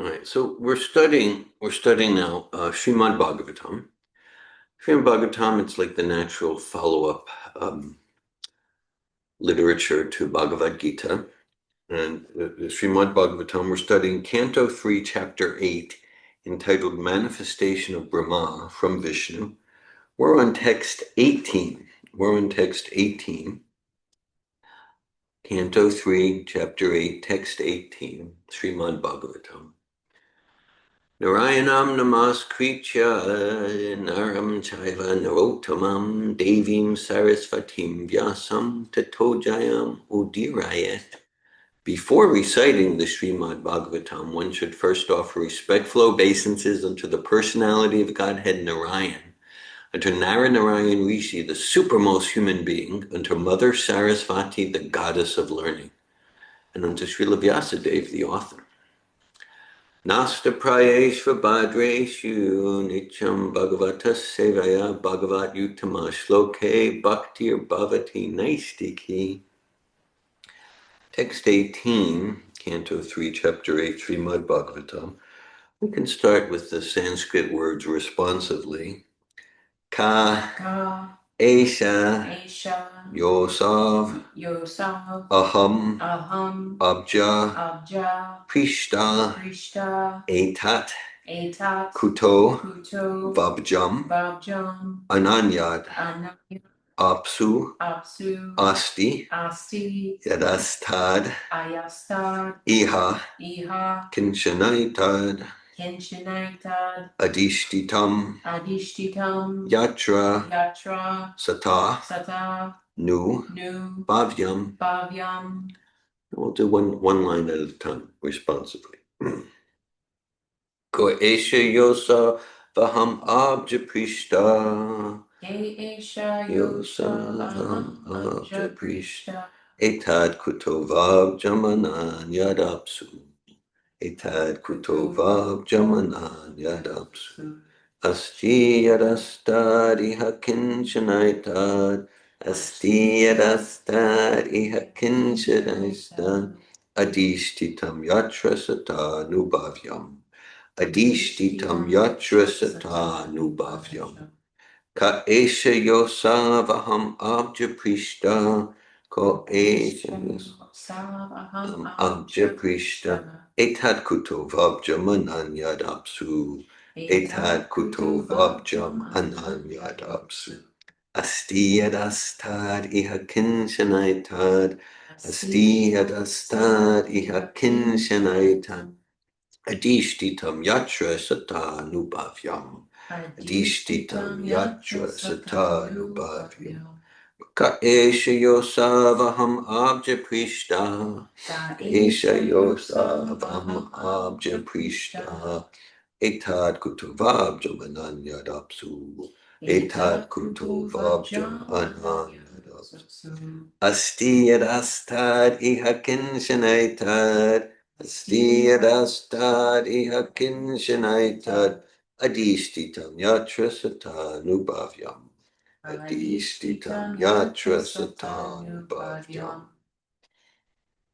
right, so we're studying now Srimad Bhagavatam. Srimad Bhagavatam, it's like the natural follow-up literature to Bhagavad Gita. And the Srimad Bhagavatam, we're studying Canto 3, Chapter 8, entitled Manifestation of Brahma from Vishnu. We're on text 18. Canto 3, Chapter 8, text 18, Srimad Bhagavatam. Narayanam namaskritya naram chaiva narottamam devim sarasvatim vyasam tato jayam udirayat. Before reciting the Srimad Bhagavatam, one should first offer respectful obeisances unto the personality of Godhead Narayan, unto Narayan Rishi, the supermost human being, unto Mother Sarasvati, the goddess of learning, and unto Srila Vyasadeva, the author. Nasta prayeshva bhadreshu nityam bhagavata sevaya bhagavat utama shloke bhaktir bhavati naistiki. Text 18, Canto 3, Chapter 8, Srimad Bhagavatam. We can start with the Sanskrit words responsively. Ka Esha Yosav Aham Abja Prishta Etat Kuto Vabjam Ananyad Apsu Asti Yadastad Iha Kinchanaitad Adishtitam Yatra Sata Nu Bhavyam. We'll do one line at a time, responsibly. Ko Esha Yosa Vaham Abja Prishta Yosa Vaham Abja Prishta Etad Kutovav Jamanan Yadapsu Etad Kutovav Jamanan Yadapsu Asti Yadastad Ihakinchanaitad Asti Yadastad Ihakinchanaitad Adishtitam Yatra Sata Nubhavyam Adishtitam Yatra Sata Nubhavyam Ka Esha Yosavaham Abja Prishta Ko Esha Yosavaham Abja Prishta Etad Kuto Vabjam Ananyadapsu Etad Kuto Vabjam Ananyadapsu Asti Yadastad Ihakinchanaitad Asti Yadastad Ihakinchanaitad Adishtitam Yatra Sata Nubhavyam Adishtitam Yatra Sata Nubhavyam Ka Esha Yosavaham Abja Prishta Esha Yosavaham Abja Prishta Etad Kutuvabjam Ananyadapsu Etad Kutuvabjam Ananyadapsu Asti Yadastad Ihakinchanaitad Asti Yadastad Ihakinchanaitad Adishtitam Yatra Sata Nubhavyam Adishtitam Yatra Sata Nubhavyam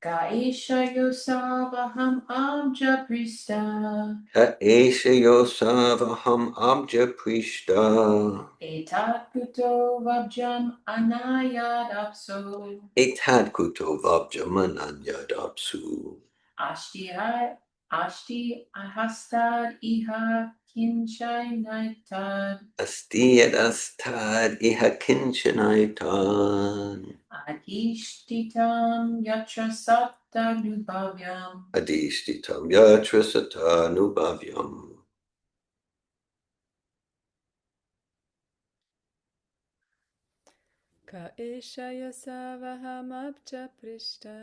Ka Esha Yosavaham Abja Prishta Ka Esha Yosavaham Abja Prishta Etad Kuto Vabjam Anayadapso Etad Kuto Vabjam Ananyadapsu Ashti Ahastad Iha Kinchainaitad Asti Yadastad Ihakinchanaitad Adishtitam Yatra Satta Nubhavyam Adishtitam Yatra Sata Nubhavyam. Ka Esha Yosavaham Abja Prishta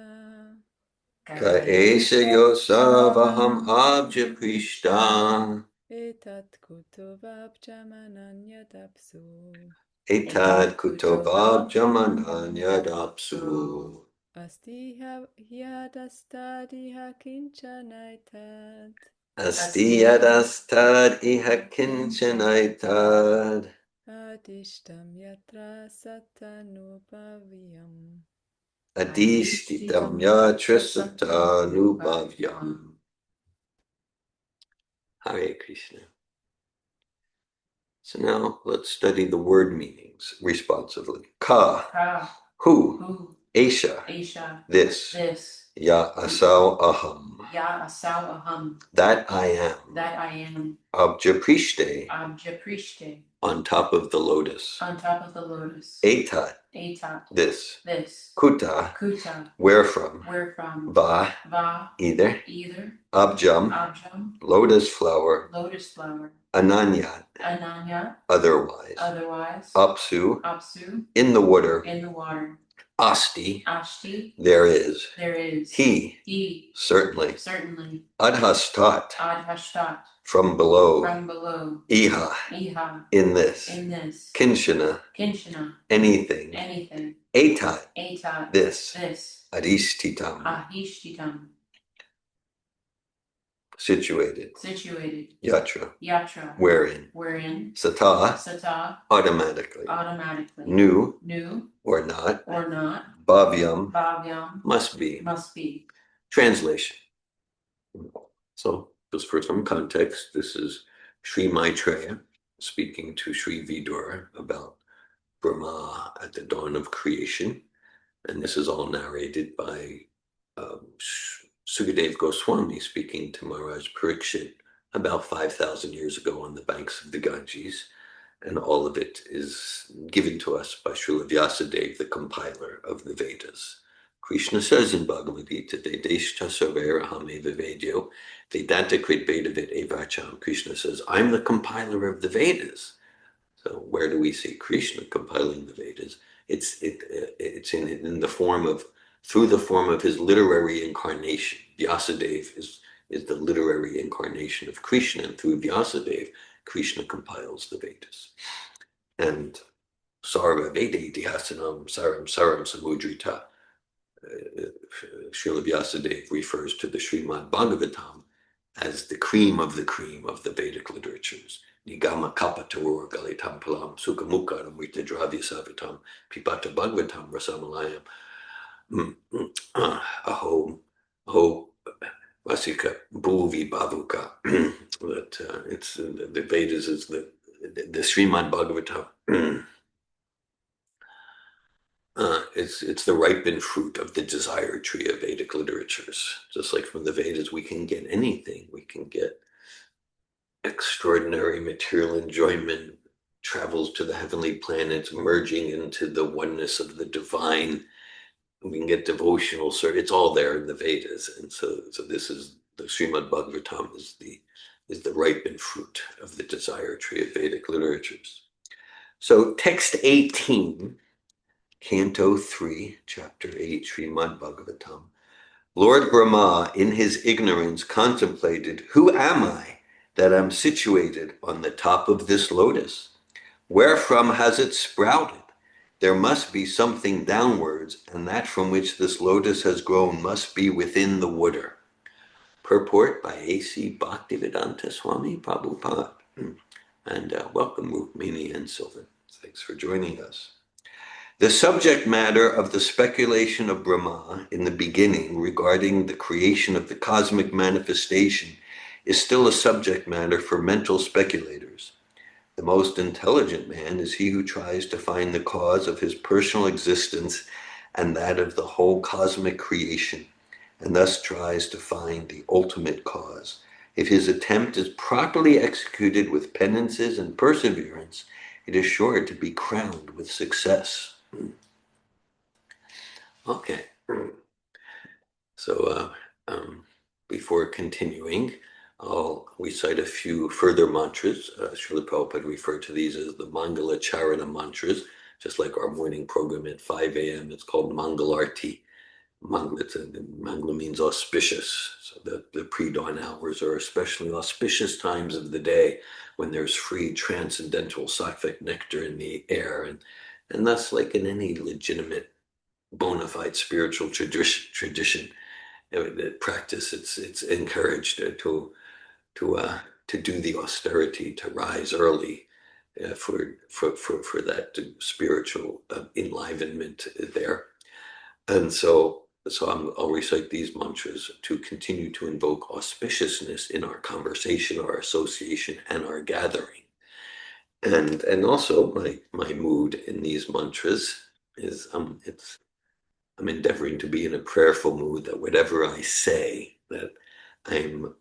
Ka Esha Yosavaham Abja Prishta Etat Kutovabjam Ananyadapsu Etad Kutovabjam Ananyadapsu Asti Yadastadiha Kinchanaitad Asti Yadastad Ihakinchanaitad Adishtam Yatra Satanubhavyam Adishtitam Yatra Sata Nubhavyam. Hare Krishna. So now let's study the word meanings responsively. Ka, Ka, who, Esha, Aisha, this, this, Ya asau aham, Ya Asau Aham, that I am, that I am, Abjaprishte, Abjaprishte, on top of the lotus, on top of the lotus, Etat, Atat, this, this, Kuta, Kuta, where from, wherefrom, Va, Va, either, either, Abjam, Abjam, lotus flower, lotus flower, Ananyat, Ananya, otherwise, otherwise, Apsu, Apsu, in the water, in the water, Asti, Ashti, there is, there is, he, certainly, certainly, Adhastat, Adhashtat, from below, from below, Iha, Iha, in this, in this, Kinshana, Kinshana, anything, anything, Etat, Atat, this, this, Adishtitam, Ahishtitam, situated, situated, Yatra, Yatra, wherein, wherein, Sata, Sata, automatically, automatically, new, new, or not, or not, Bhavyam, Bhavyam, must be. must be. Translation. So, just for some context, this is Sri Maitreya speaking to Sri Vidura about Brahma at the dawn of creation. And this is all narrated by Sukadev Goswami speaking to Maharaj Parikshit about 5,000 years ago on the banks of the Ganges. And all of it is given to us by Srila Vyasadeva, the compiler of the Vedas. Krishna says in Bhagavad Gita, Vedeshta Sarvera Hameva Vedyo, Vedanta Krit Vedavid Evacham. Krishna says, I'm the compiler of the Vedas. So where do we see Krishna compiling the Vedas? It's in the form of, through the form of his literary incarnation. Vyasadeva is the literary incarnation of Krishna, and through Vyasadeva, Krishna compiles the Vedas. And Sarva Veda Itihasanam Saram Saram Samudrita. Srila Vyasadeva refers to the Srimad Bhagavatam as the cream of the Vedic literatures. Nigama Kapatarur Galitam Palam Sukhamukaram Rita Dravya Savitam Pipata Bhagavatam Rasamalayam Aho Vasika Bhuvi Bhavuka. That it's the Vedas is the Srimad Bhagavatam. It's the ripened fruit of the desire tree of Vedic literatures. Just like from the Vedas, we can get anything. We can get extraordinary material enjoyment, travels to the heavenly planets, merging into the oneness of the divine. We can get devotional service. It's all there in the Vedas, and so this is the Srimad Bhagavatam is the ripened fruit of the desire tree of Vedic literatures. So text 18. Canto 3, Chapter 8, Srimad Bhagavatam. Lord Brahma, in his ignorance, contemplated, who am I that am situated on the top of this lotus? Wherefrom has it sprouted? There must be something downwards, and that from which this lotus has grown must be within the water. Purport by A.C. Bhaktivedanta Swami Prabhupada. And welcome, Rukmini and Sylvan. Thanks for joining us. The subject matter of the speculation of Brahma in the beginning regarding the creation of the cosmic manifestation is still a subject matter for mental speculators. The most intelligent man is he who tries to find the cause of his personal existence and that of the whole cosmic creation, and thus tries to find the ultimate cause. If his attempt is properly executed with penances and perseverance, it is sure to be crowned with success. Okay, so before continuing, I'll recite a few further mantras. Srila Prabhupada referred to these as the Mangala Charana mantras, just like our morning program at 5 a.m. It's called Mangalarti. Mangala means auspicious, so the pre-dawn hours are especially auspicious times of the day when there's free transcendental sattvic nectar in the air, and thus, like in any legitimate bona fide spiritual tradition practice, it's encouraged to do the austerity, to rise early for that spiritual enlivenment there. And so So I'll recite these mantras to continue to invoke auspiciousness in our conversation, our association, and our gathering. And also my mood in these mantras is I'm endeavoring to be in a prayerful mood, that whatever I say, that I'm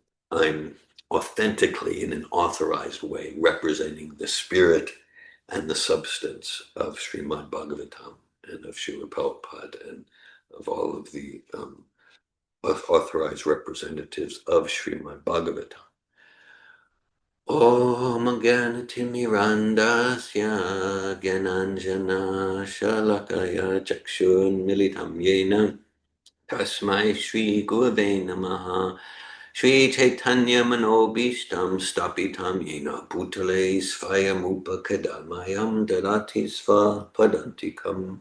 authentically, in an authorized way, representing the spirit and the substance of Srimad Bhagavatam and of Srila Prabhupada and of all of the authorized representatives of Srimad Bhagavatam. Om Gyanatimirandasya Gyananjana Shalakaya Chakshun Militam Yena Tasmai Shri Gurave Namaha Shri Chaitanya Manobishtam Stapitam Yena Bhutale Svayam Upakadamayam Dadati Sva Padantikam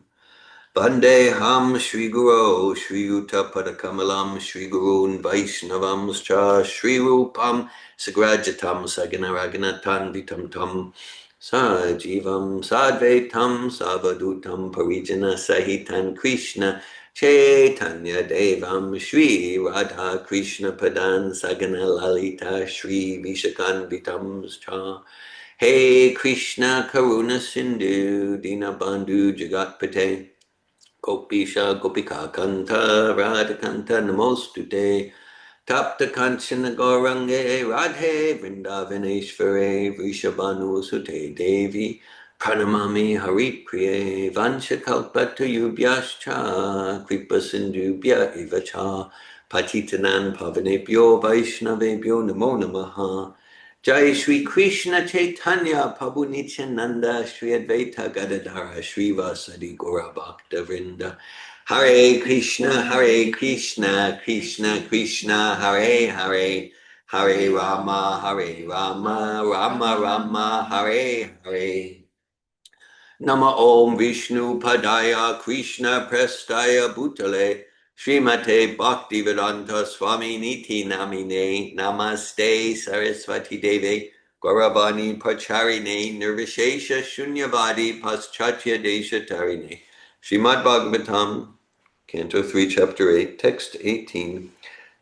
Vandeham Shri Guru Shri Yuta Padakamalam Shri Gurun Vaishnavam Shri Rupam Sagrajatam Saganaraganatam Vitam Tam Sajivam Sadvetam Savadutam Parijana Sahitan Krishna Chaitanya Devam Shri Radha Krishna Padan Sagana Lalita Shri Vishakan Vitam Cha Hey Krishna Karuna Sindhu Dinabandhu Jagatpate Gopisha Gopika Kanta Radhakanta Namostute Tapta Kanchana Gaurange Radhe Vrindavaneshvare Vrishabhanu Sute Devi Pranamami Hari Priye Vanchakalpatayubhyascha Kripa Sindhubhya Evacha Patitanan Pavanebhyo Vaishnavebhyo Namo Namaha Jai Shri Krishna Chaitanya Prabhu Nityananda Shri Advaita Gadadhara Shri Vasadi Gaura Bhakta Vrinda Hare Krishna Krishna Krishna Hare Hare Hare Rama Rama Rama Hare Hare Nama Om Vishnu Padaya Krishna Prestaya Bhutale Srimate Bhaktivedanta Swami Niti Namine Namaste Saraswati Deve Gauravani Pacharine Nirvishesha Shunyavadi Paschatya Desha Tarine Srimad Bhagavatam Canto 3 Chapter 8 Text 18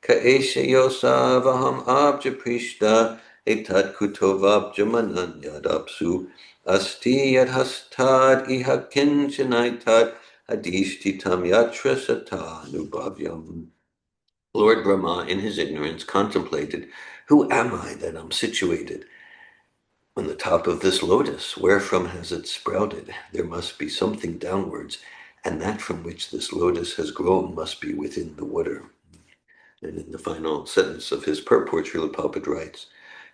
Kaesha Yosavaham Abja Prishta Etat Kutovabja Mananyadapsu Asti Yadhastad Iha Kinchanaitat Adishtitam Yatra Sata Nubhavyam. Lord Brahma, in his ignorance, contemplated, who am I that I'm situated on the top of this lotus? Wherefrom has it sprouted? There must be something downwards, and that from which this lotus has grown must be within the water. And in the final sentence of his purport, Srila Prabhupada writes,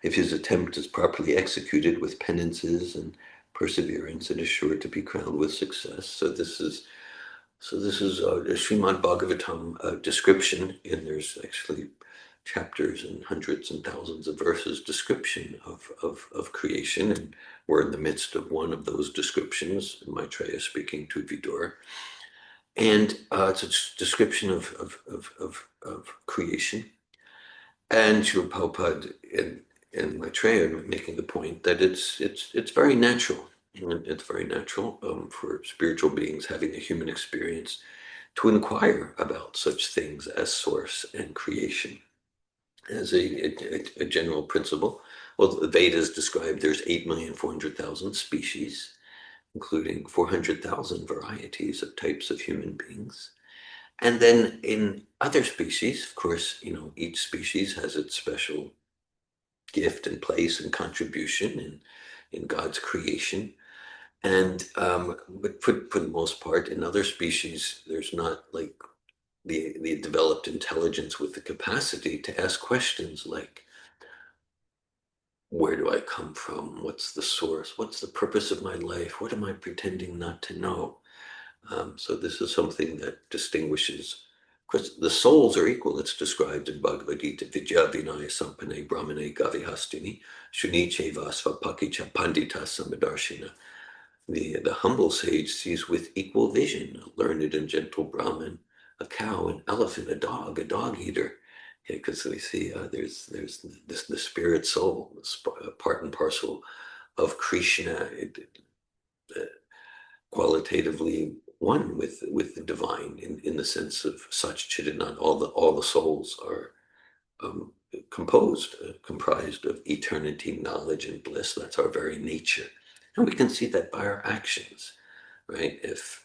if his attempt is properly executed with penances and perseverance, it is sure to be crowned with success. So this is a Srimad Bhagavatam description, and there's actually chapters and hundreds and thousands of verses description of creation, and we're in the midst of one of those descriptions, Maitreya speaking to Vidura. And it's a description of creation. And Srila Prabhupada and Maitreya making the point that it's very natural. It's very natural for spiritual beings having a human experience to inquire about such things as source and creation. As a general principle, well, the Vedas describe there's 8,400,000 species, including 400,000 varieties of types of human beings. And then in other species, of course, each species has its special gift and place and contribution in God's creation. And but for the most part, in other species, there's not like the developed intelligence with the capacity to ask questions like, where do I come from? What's the source? What's the purpose of my life? What am I pretending not to know? So this is something that distinguishes, because the souls are equal. It's described in Bhagavad Gita, Vidya Vinaya Sampane Brahmane Gavihastini, Shuniche Vasva Pakicha Pandita Samadarshina. The humble sage sees with equal vision a learned and gentle Brahmin, a cow, an elephant, a dog eater. Because we see there's the spirit soul, part and parcel of Krishna. Qualitatively, one with the divine in the sense of Sach Chidanand. All the souls are comprised of eternity, knowledge, and bliss. That's our very nature. And we can see that by our actions, right? If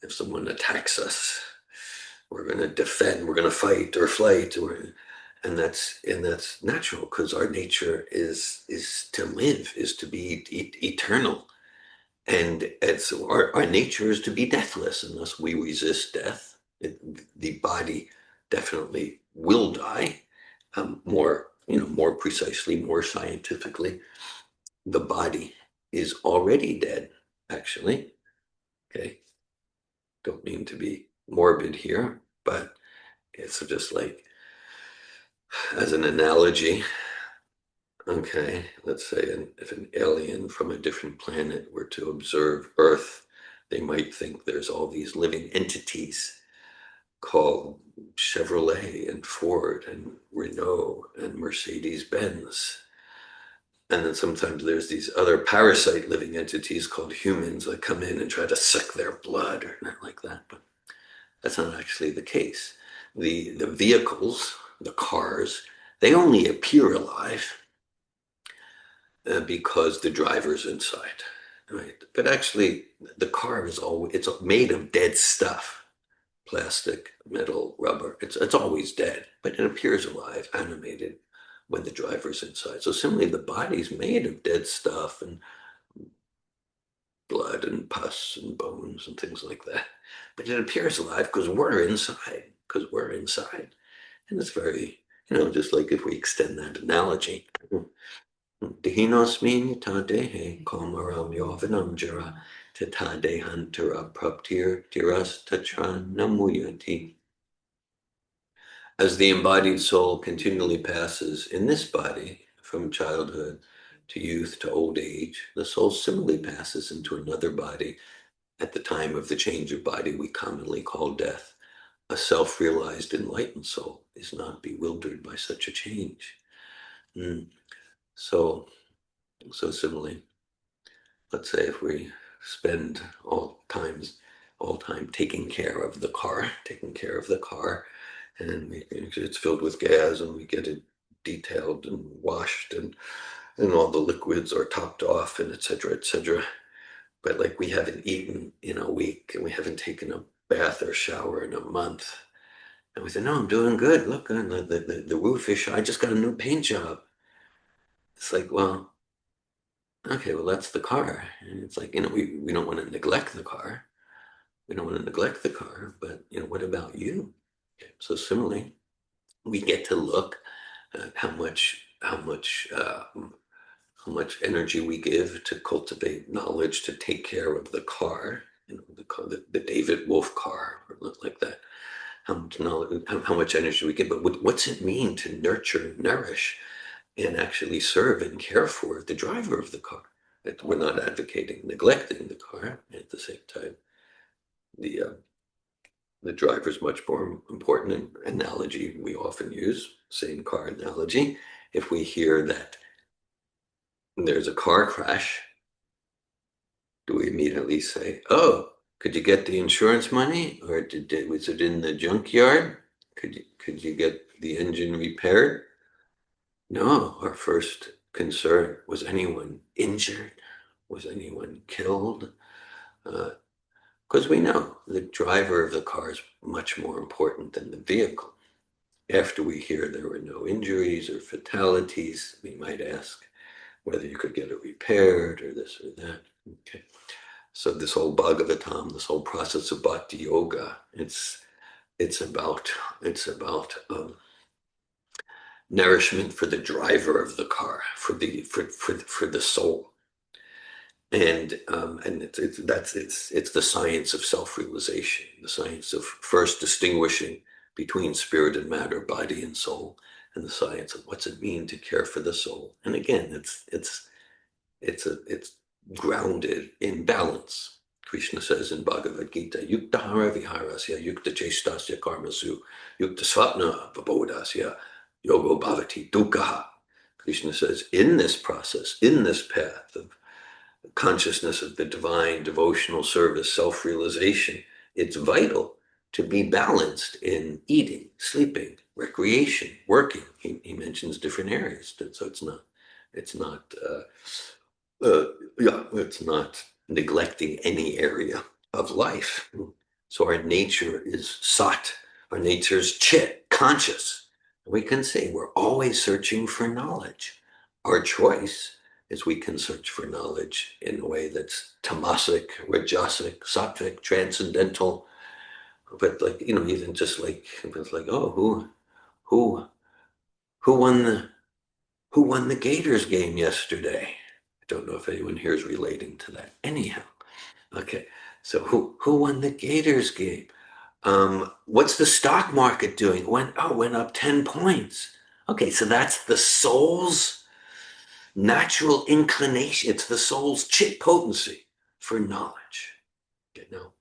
someone attacks us, we're going to defend, we're going to fight or flight, and that's natural because our nature is to live, is to be eternal, and our nature is to be deathless unless we resist death. The body definitely will die. More precisely, more scientifically, the body is already dead. Actually, okay. Don't mean to be morbid here, but it's just like, as an analogy, okay, let's say if an alien from a different planet were to observe Earth, they might think there's all these living entities called Chevrolet and Ford and Renault and Mercedes-Benz. And then sometimes there's these other parasite living entities called humans that come in and try to suck their blood or not like that. But that's not actually the case. The vehicles, the cars, they only appear alive because the driver's inside, right? But actually, the car it's made of dead stuff. Plastic, metal, rubber, it's always dead, but it appears alive, animated when the driver's inside. So similarly, the body's made of dead stuff and blood and pus and bones and things like that. But it appears alive because we're inside, And it's very, just like if we extend that analogy. Dihinosmin tadehe komaram yovanam jara tatadehantara praptir tiras tachran namuyati. As the embodied soul continually passes in this body from childhood to youth to old age, the soul similarly passes into another body at the time of the change of body we commonly call death. A self-realized enlightened soul is not bewildered by such a change. So similarly, let's say if we spend all time taking care of the car, and it's filled with gas, and we get it detailed and washed, and all the liquids are topped off, and et cetera, but like we haven't eaten in a week, and we haven't taken a bath or shower in a month, and we say, no, I'm doing good, look, the roof is I just got a new paint job. It's like, well, okay, well, that's the car. And it's like, we don't want to neglect the car. But, what about you? Okay, so similarly, we get to look at how much energy we give to cultivate knowledge, to take care of the car, the David Wolf car, or like that. How much knowledge, how much energy we give, but what's it mean to nurture, nourish, and actually serve and care for the driver of the car? That we're not advocating neglecting the car. At the same time, the driver is much more important. An analogy we often use, same car analogy. If we hear that there's a car crash, do we immediately say, "Oh, could you get the insurance money, or was it in the junkyard? Could you get the engine repaired?" No, our first concern, was anyone injured? Was anyone killed? Because we know the driver of the car is much more important than the vehicle. After we hear there were no injuries or fatalities, we might ask whether you could get it repaired or this or that. Okay. So this whole Bhagavatam, this whole process of Bhakti Yoga, it's about nourishment for the driver of the car, for the soul, and it's the science of self-realization, the science of first distinguishing between spirit and matter, body and soul, and the science of what's it mean to care for the soul. And again, it's grounded in balance. Krishna says in Bhagavad Gita, "Yukta hara viharasya, yukta chestasya karmasu, yukta svapna vabodasya, yogo bhavati dukkha." Krishna says, in this process, in this path of consciousness of the divine, devotional service, self-realization, it's vital to be balanced in eating, sleeping, recreation, working. He mentions different areas, so it's not, yeah, it's not neglecting any area of life. So our nature is sat, our nature is chit, conscious. We can say we're always searching for knowledge. Our choice is we can search for knowledge in a way that's tamasic, rajasic, sattvic, transcendental. But like, even just like, it's like, oh, who, who won the, who won the Gators game yesterday? I don't know if anyone here is relating to that. Anyhow, okay. So who won the Gators game? What's the stock market doing? Went up 10 points. Okay, so that's the soul's natural inclination. It's the soul's chit potency for knowledge. Okay, now,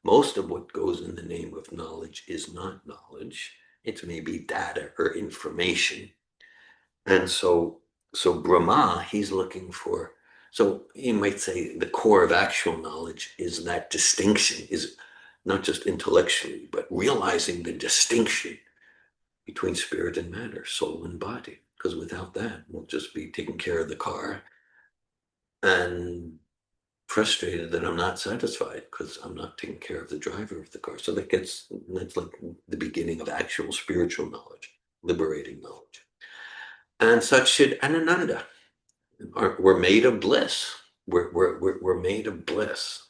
most of what goes in the name of knowledge is not knowledge. It's maybe data or information. And so Brahma, he's looking for, so you might say the core of actual knowledge is that distinction, is not just intellectually, but realizing the distinction between spirit and matter, soul and body. Because without that, we'll just be taking care of the car and frustrated that I'm not satisfied because I'm not taking care of the driver of the car. So that's like the beginning of actual spiritual knowledge, liberating knowledge. And such should Ananda. We're made of bliss. We're made of bliss.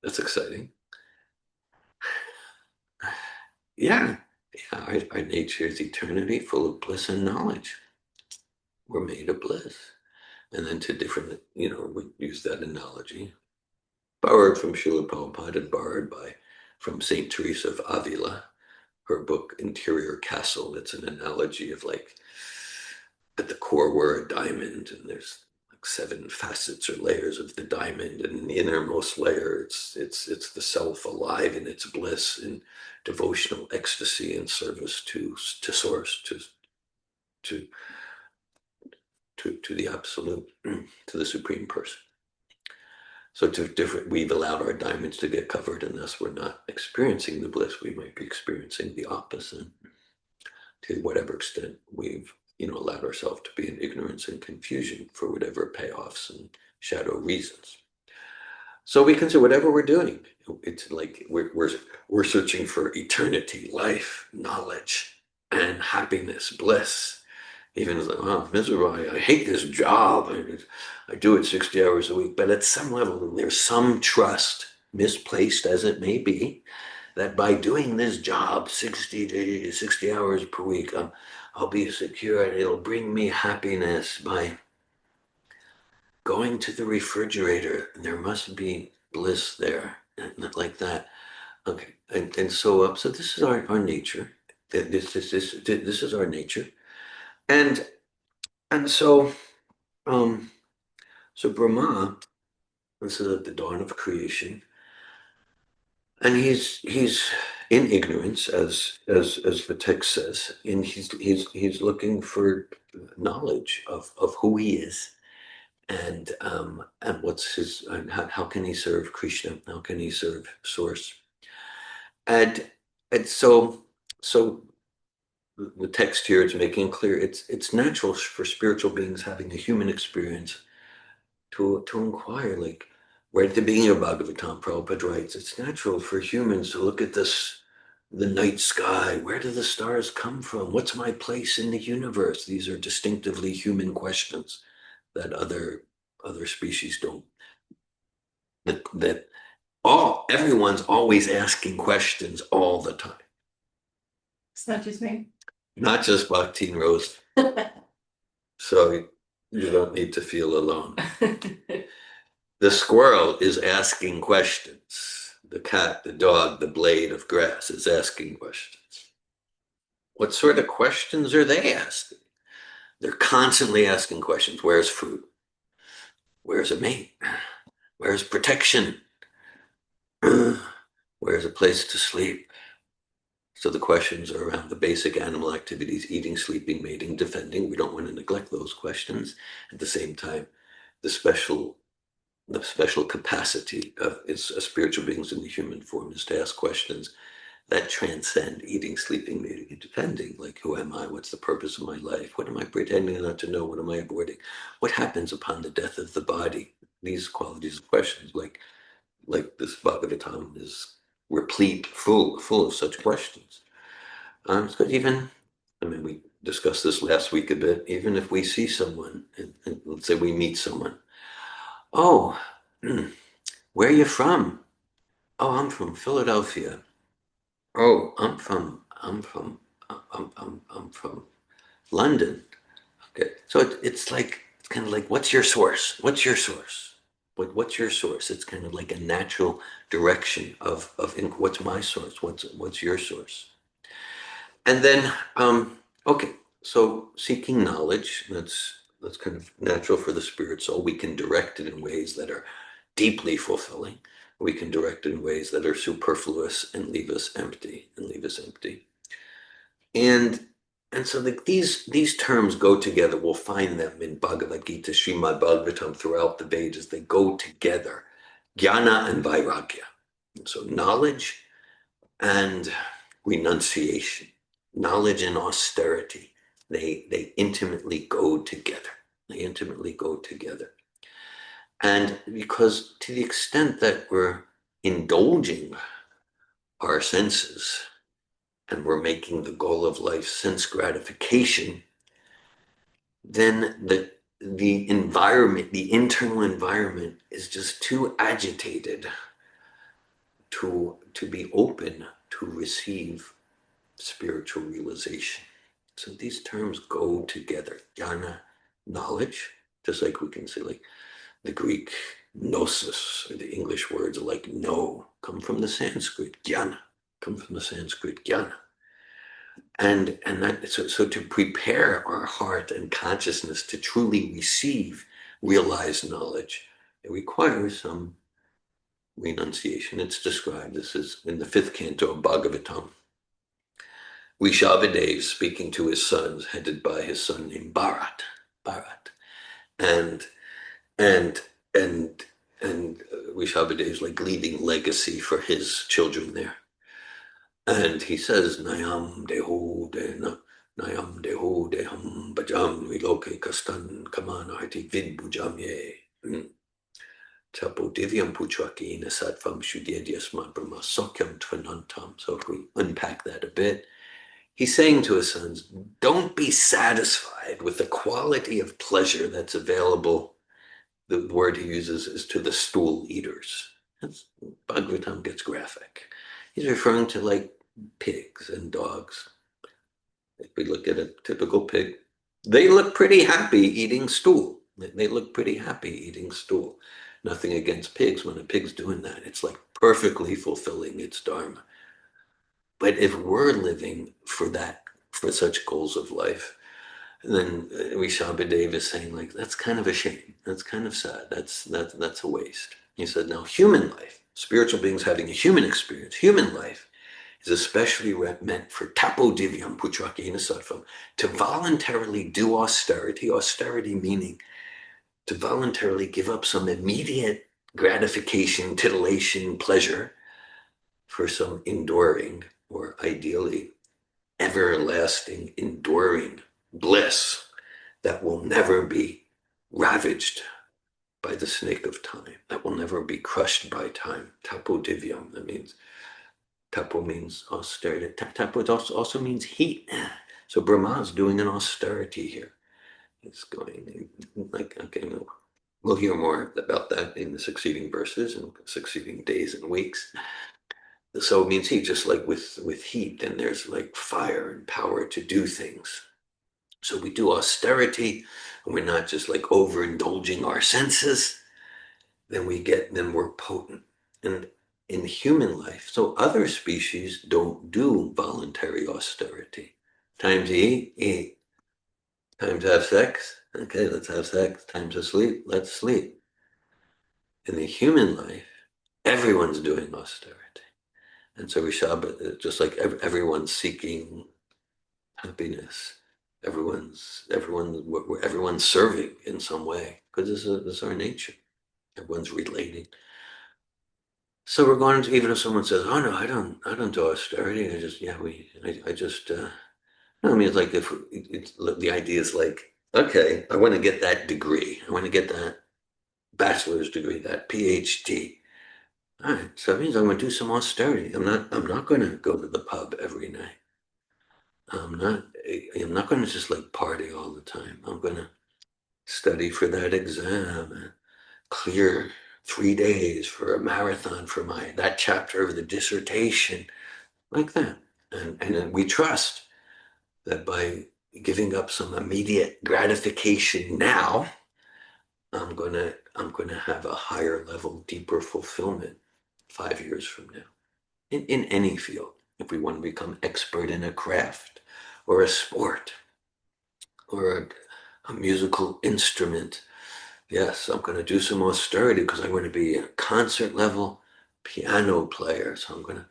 That's exciting. Yeah. Our nature is eternity, full of bliss and knowledge. We're made of bliss. And then to different, we use that analogy, borrowed from Srila Prabhupada and borrowed from Saint Teresa of Avila, her book Interior Castle. It's an analogy of like, at the core we're a diamond, and there's like 7 facets or layers of the diamond, and in the innermost layer, it's the self alive in its bliss and devotional ecstasy and service to source, to the absolute, to the supreme person. So we've allowed our diamonds to get covered, and thus we're not experiencing the bliss. We might be experiencing the opposite to whatever extent we've allowed ourselves to be in ignorance and confusion for whatever payoffs and shadow reasons. So we can say whatever we're doing, it's like we're searching for eternity, life, knowledge, and happiness, bliss. Even like, oh, miserable, I hate this job. I do it 60 hours a week. But at some level, there's some trust, misplaced as it may be, that by doing this job 60 hours per week, I'll be secure and it'll bring me happiness. By going to the refrigerator, there must be bliss there, like that. Okay, and so this is our nature. This is our nature, and so so Brahma, this is at the dawn of creation, and he's in ignorance, as the text says, and he's looking for knowledge of who he is, and what's his, and how can he serve Krishna? How can he serve Source? And so the text here is making clear it's natural for spiritual beings having a human experience to inquire, like, right at the beginning of Bhagavatam, Prabhupada writes, it's natural for humans to look at the night sky. Where do the stars come from? What's my place in the universe? These are distinctively human questions that other species don't. That everyone's always asking questions all the time. It's not just me. Not just Bhakti and Rose. So you don't need to feel alone. The squirrel is asking questions. The cat, the dog, the blade of grass is asking questions. What sort of questions are they asking? They're constantly asking questions. Where's food? Where's a mate? Where's protection? Where's a place to sleep? So the questions are around the basic animal activities: eating, sleeping, mating, defending. We don't want to neglect those questions. At the same time, the special capacity of spiritual beings in the human form is to ask questions that transcend eating, sleeping, mating, depending. Like, who am I? What's the purpose of my life? What am I pretending not to know? What am I avoiding? What happens upon the death of the body? These qualities of questions, like this Bhagavatam is replete, full of such questions. So even, I mean, we discussed this last week a bit. Even if we see someone, and let's say we meet someone, oh, where are you from? Oh, I'm from Philadelphia. Oh, I'm from London. Okay, so it's like it's kind of like, what's your source? What's your source? What's your source? It's kind of like a natural direction of what's my source? What's your source? And then okay, so seeking knowledge, that's kind of natural for the spirit soul. We can direct it in ways that are deeply fulfilling. We can direct it in ways that are superfluous and leave us empty. And so these terms go together. We'll find them in Bhagavad Gita, Srimad Bhagavatam, throughout the Vedas. They go together, jnana and vairagya. So knowledge and renunciation, knowledge and austerity, they intimately go together. They intimately go together. And because to the extent that we're indulging our senses and we're making the goal of life sense gratification, then the environment, the internal environment, is just too agitated to be open to receive spiritual realization. So these terms go together. Jnana, knowledge, just like we can say, like the Greek gnosis, or the English words like know, come from the Sanskrit jnana, come from the Sanskrit jnana. And that, so to prepare our heart and consciousness to truly receive realized knowledge, it requires some renunciation. It's described, this is in the 5th canto of Bhagavatam. Rishabhadev speaking to his sons, headed by his son named Bharat. And and and Rishabhadev's like leaving legacy for his children there. And he says, Nayam deho dena, Nayam deho deham bhajam viloke kastan kamanarti vidbhujam ye. Tapo divyam puchaki nasatvam shuddhyadyasma brahma sokyam tvanantam. So if we unpack that a bit, he's saying to his sons, don't be satisfied with the quality of pleasure that's available. The word he uses is to the stool eaters. Bhagavatam gets graphic. He's referring to like pigs and dogs. If we look at a typical pig, they look pretty happy eating stool. They look pretty happy eating stool. Nothing against pigs. When a pig's doing that, it's like perfectly fulfilling its dharma. But if we're living for such goals of life, then Rishabhadev is saying, like, that's kind of a shame. That's kind of sad. That's a waste. He said, now human life, spiritual beings having a human experience, human life is especially meant for tapo divyam putrakena sattvam, to voluntarily do austerity. Austerity meaning to voluntarily give up some immediate gratification, titillation, pleasure for some enduring, or ideally everlasting, enduring bliss that will never be ravaged by the snake of time, that will never be crushed by time. Tapo divyam, that means, tapo means austerity. Tapo also means heat. So Brahma is doing an austerity here. It's going, like, okay, we'll hear more about that in the succeeding verses and succeeding days and weeks. So it means heat, just like with heat, then there's like fire and power to do things. So we do austerity, and we're not just like overindulging our senses, then we're potent. And in human life, so other species don't do voluntary austerity. Time to eat, eat. Time to have sex, okay, let's have sex. Time to sleep, let's sleep. In the human life, everyone's doing austerity. And so just like everyone's seeking happiness, everyone's serving in some way, because this is our nature. Everyone's relating. So we're going to, even if someone says, "Oh no, I don't do austerity. I just, I just." No, I mean, it's like the idea is like, okay, I want to get that degree. I want to get that bachelor's degree, that PhD. All right, so that means I'm going to do some austerity. I'm not going to go to the pub every night. I'm not. I'm not going to just like party all the time. I'm going to study for that exam and clear 3 days for a marathon for that chapter of the dissertation, like that. And then we trust that by giving up some immediate gratification now, I'm gonna have a higher level, deeper fulfillment 5 years from now. In any field, if we want to become expert in a craft or a sport or a musical instrument, yes, I'm going to do some austerity because I want to be a concert level piano player. So I'm going to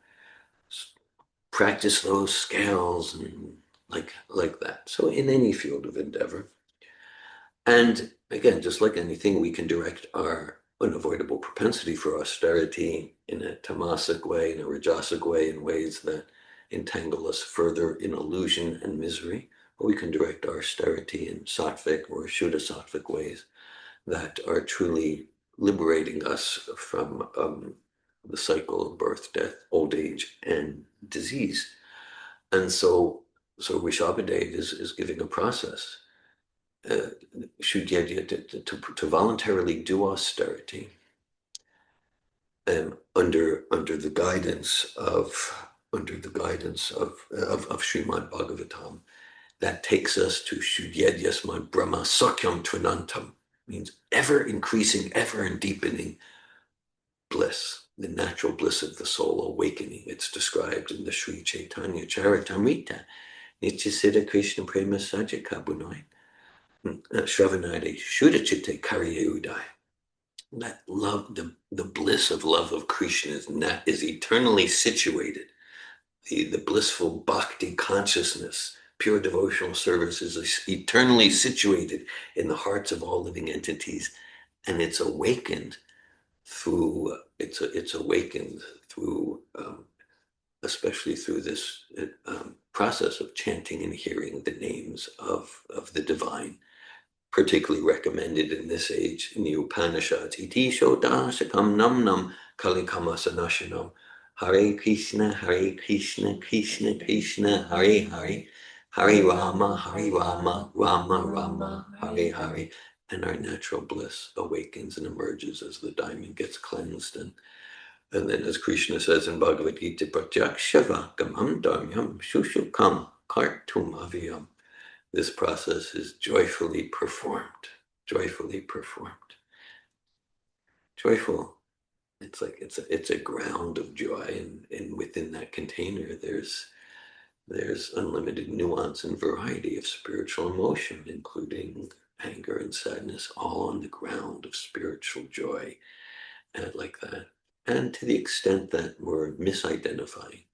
practice those scales and like that. So in any field of endeavor. And again, just like anything, we can direct our unavoidable propensity for austerity in a tamasic way, in a rajasic way, in ways that entangle us further in illusion and misery. Or we can direct our austerity in sattvic or shuddha sattvic ways that are truly liberating us from the cycle of birth, death, old age, and disease. And so Rishabhadev is giving a process to voluntarily do austerity under the guidance of Srimad Bhagavatam, that takes us to Shuddhyad Brahma Sakyam Trinantam, means ever increasing, ever and deepening bliss, the natural bliss of the soul awakening. It's described in the Sri Chaitanya Charitamrita, Nityasiddha Krishna Prema Sajaka Bunoi, Shravanade Shuddhachite Karya Udai. That love, the bliss of love of Krishna is eternally situated. The blissful bhakti consciousness, pure devotional service is eternally situated in the hearts of all living entities, and it's awakened through especially through this process of chanting and hearing the names of the divine, particularly recommended in this age in the Upanishads. Iti shodha shakam nam nam kalikama sanashanam. Hare Krishna, Hare Krishna, Krishna Krishna, Hare Hare, Hare Rama, Hare Rama, Rama Rama, Hare Hare. And our natural bliss awakens and emerges as the diamond gets cleansed. And then, as Krishna says in Bhagavad Gita, Pratyakshavakam dharmyam shushukam kartum aviyam. This process is joyfully performed. Joyfully performed. Joyful. It's like it's a ground of joy, and within that container there's unlimited nuance and variety of spiritual emotion, including anger and sadness, all on the ground of spiritual joy, and like that. And to the extent that we're misidentifying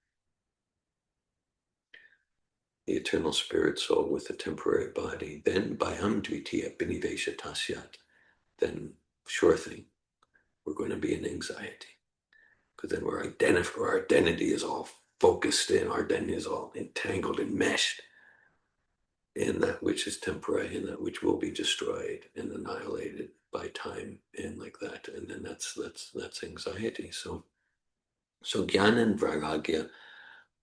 the eternal spirit soul with the temporary body, then bhayam dvitiya binivesha tasyat, then sure thing, we're going to be in anxiety. Because then our identity is all focused in, our identity is all entangled and meshed in that which is temporary and that which will be destroyed and annihilated by time and like that. And then that's anxiety. So Jnana and Vairagya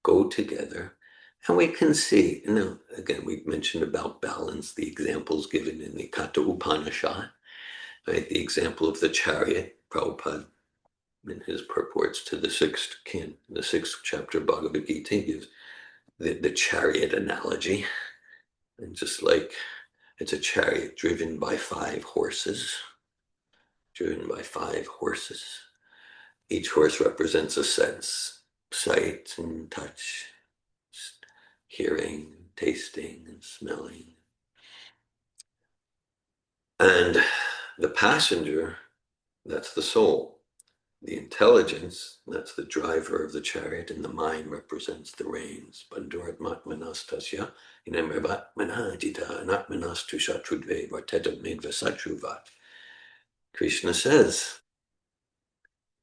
go together. And we can see, again, we mentioned about balance, the examples given in the Katha Upanishad, right? The example of the chariot, Prabhupada, in his purports to the sixth chapter of Bhagavad Gita, gives the chariot analogy. And just like it's a chariot driven by 5 horses, each horse represents a sense, sight and touch, hearing, tasting, and smelling. And the passenger, that's the soul. The intelligence, that's the driver of the chariot, and the mind represents the reins. Bandhurat matmanastasya inamravat manajita anatmanastu shatrudve vartetam medva satruvat. Krishna says,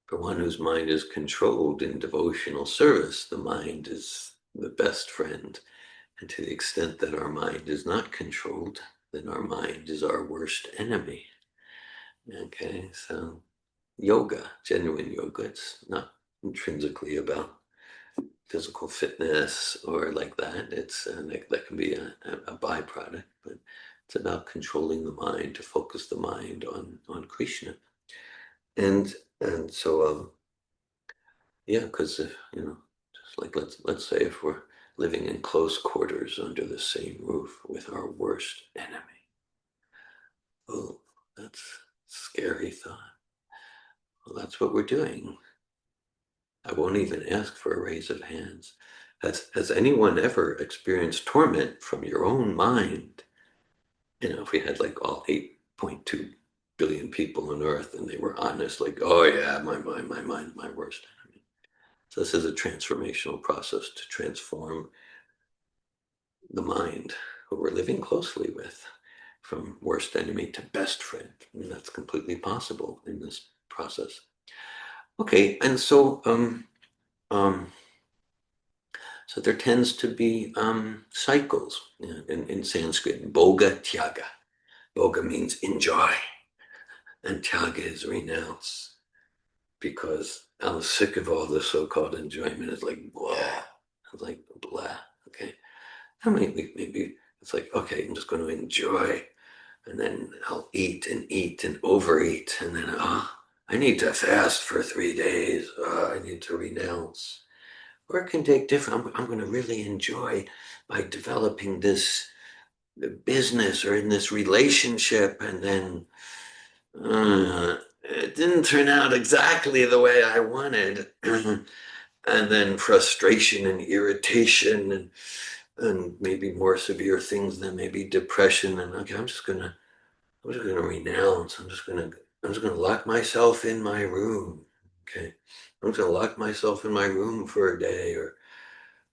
for one whose mind is controlled in devotional service, the mind is the best friend. And to the extent that our mind is not controlled, then our mind is our worst enemy. Okay, so yoga, genuine yoga, it's not intrinsically about physical fitness or like that. It's that can be a byproduct, but it's about controlling the mind, to focus the mind on Krishna. And so yeah, because just like let's say if we're living in close quarters under the same roof with our worst enemy. Oh, that's a scary thought. Well, that's what we're doing. I won't even ask for a raise of hands. Has anyone ever experienced torment from your own mind? If we had like all 8.2 billion people on Earth and they were honest, like, oh yeah, my mind, my worst enemy. So this is a transformational process to transform the mind who we're living closely with from worst enemy to best friend. And that's completely possible in this process. Okay, and so so there tends to be cycles in Sanskrit. Bhoga, tyaga. Bhoga means enjoy, and tyaga is renounce. Because I'm sick of all this so-called enjoyment. It's like blah. It's like blah. Okay. I mean, maybe it's like, okay, I'm just going to enjoy, and then I'll eat and overeat, and then I need to fast for 3 days. I need to renounce. Or it can take different. I'm going to really enjoy by developing this business or in this relationship, and then it didn't turn out exactly the way I wanted. And then frustration and irritation and maybe more severe things than maybe depression. And okay, I'm just gonna renounce. I'm just gonna lock myself in my room. Okay. I'm just gonna lock myself in my room for a day or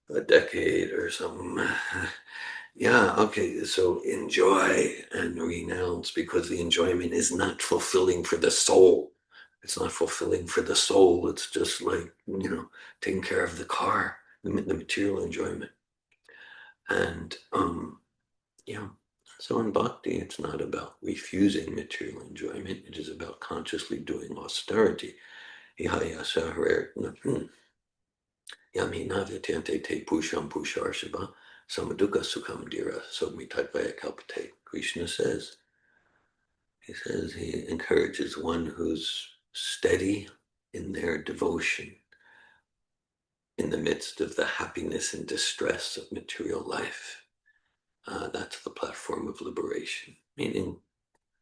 a decade or something. Yeah, okay, so enjoy and renounce, because the enjoyment is not fulfilling for the soul. It's not fulfilling for the soul. It's just like, taking care of the car, the material enjoyment. And yeah, so in bhakti, it's not about refusing material enjoyment. It is about consciously doing austerity. Yami navyatente te pusham pusharshaba samaduka sukham dhira somitatvaya kalpate. Krishna says, he encourages one who's steady in their devotion in the midst of the happiness and distress of material life. That's the platform of liberation, meaning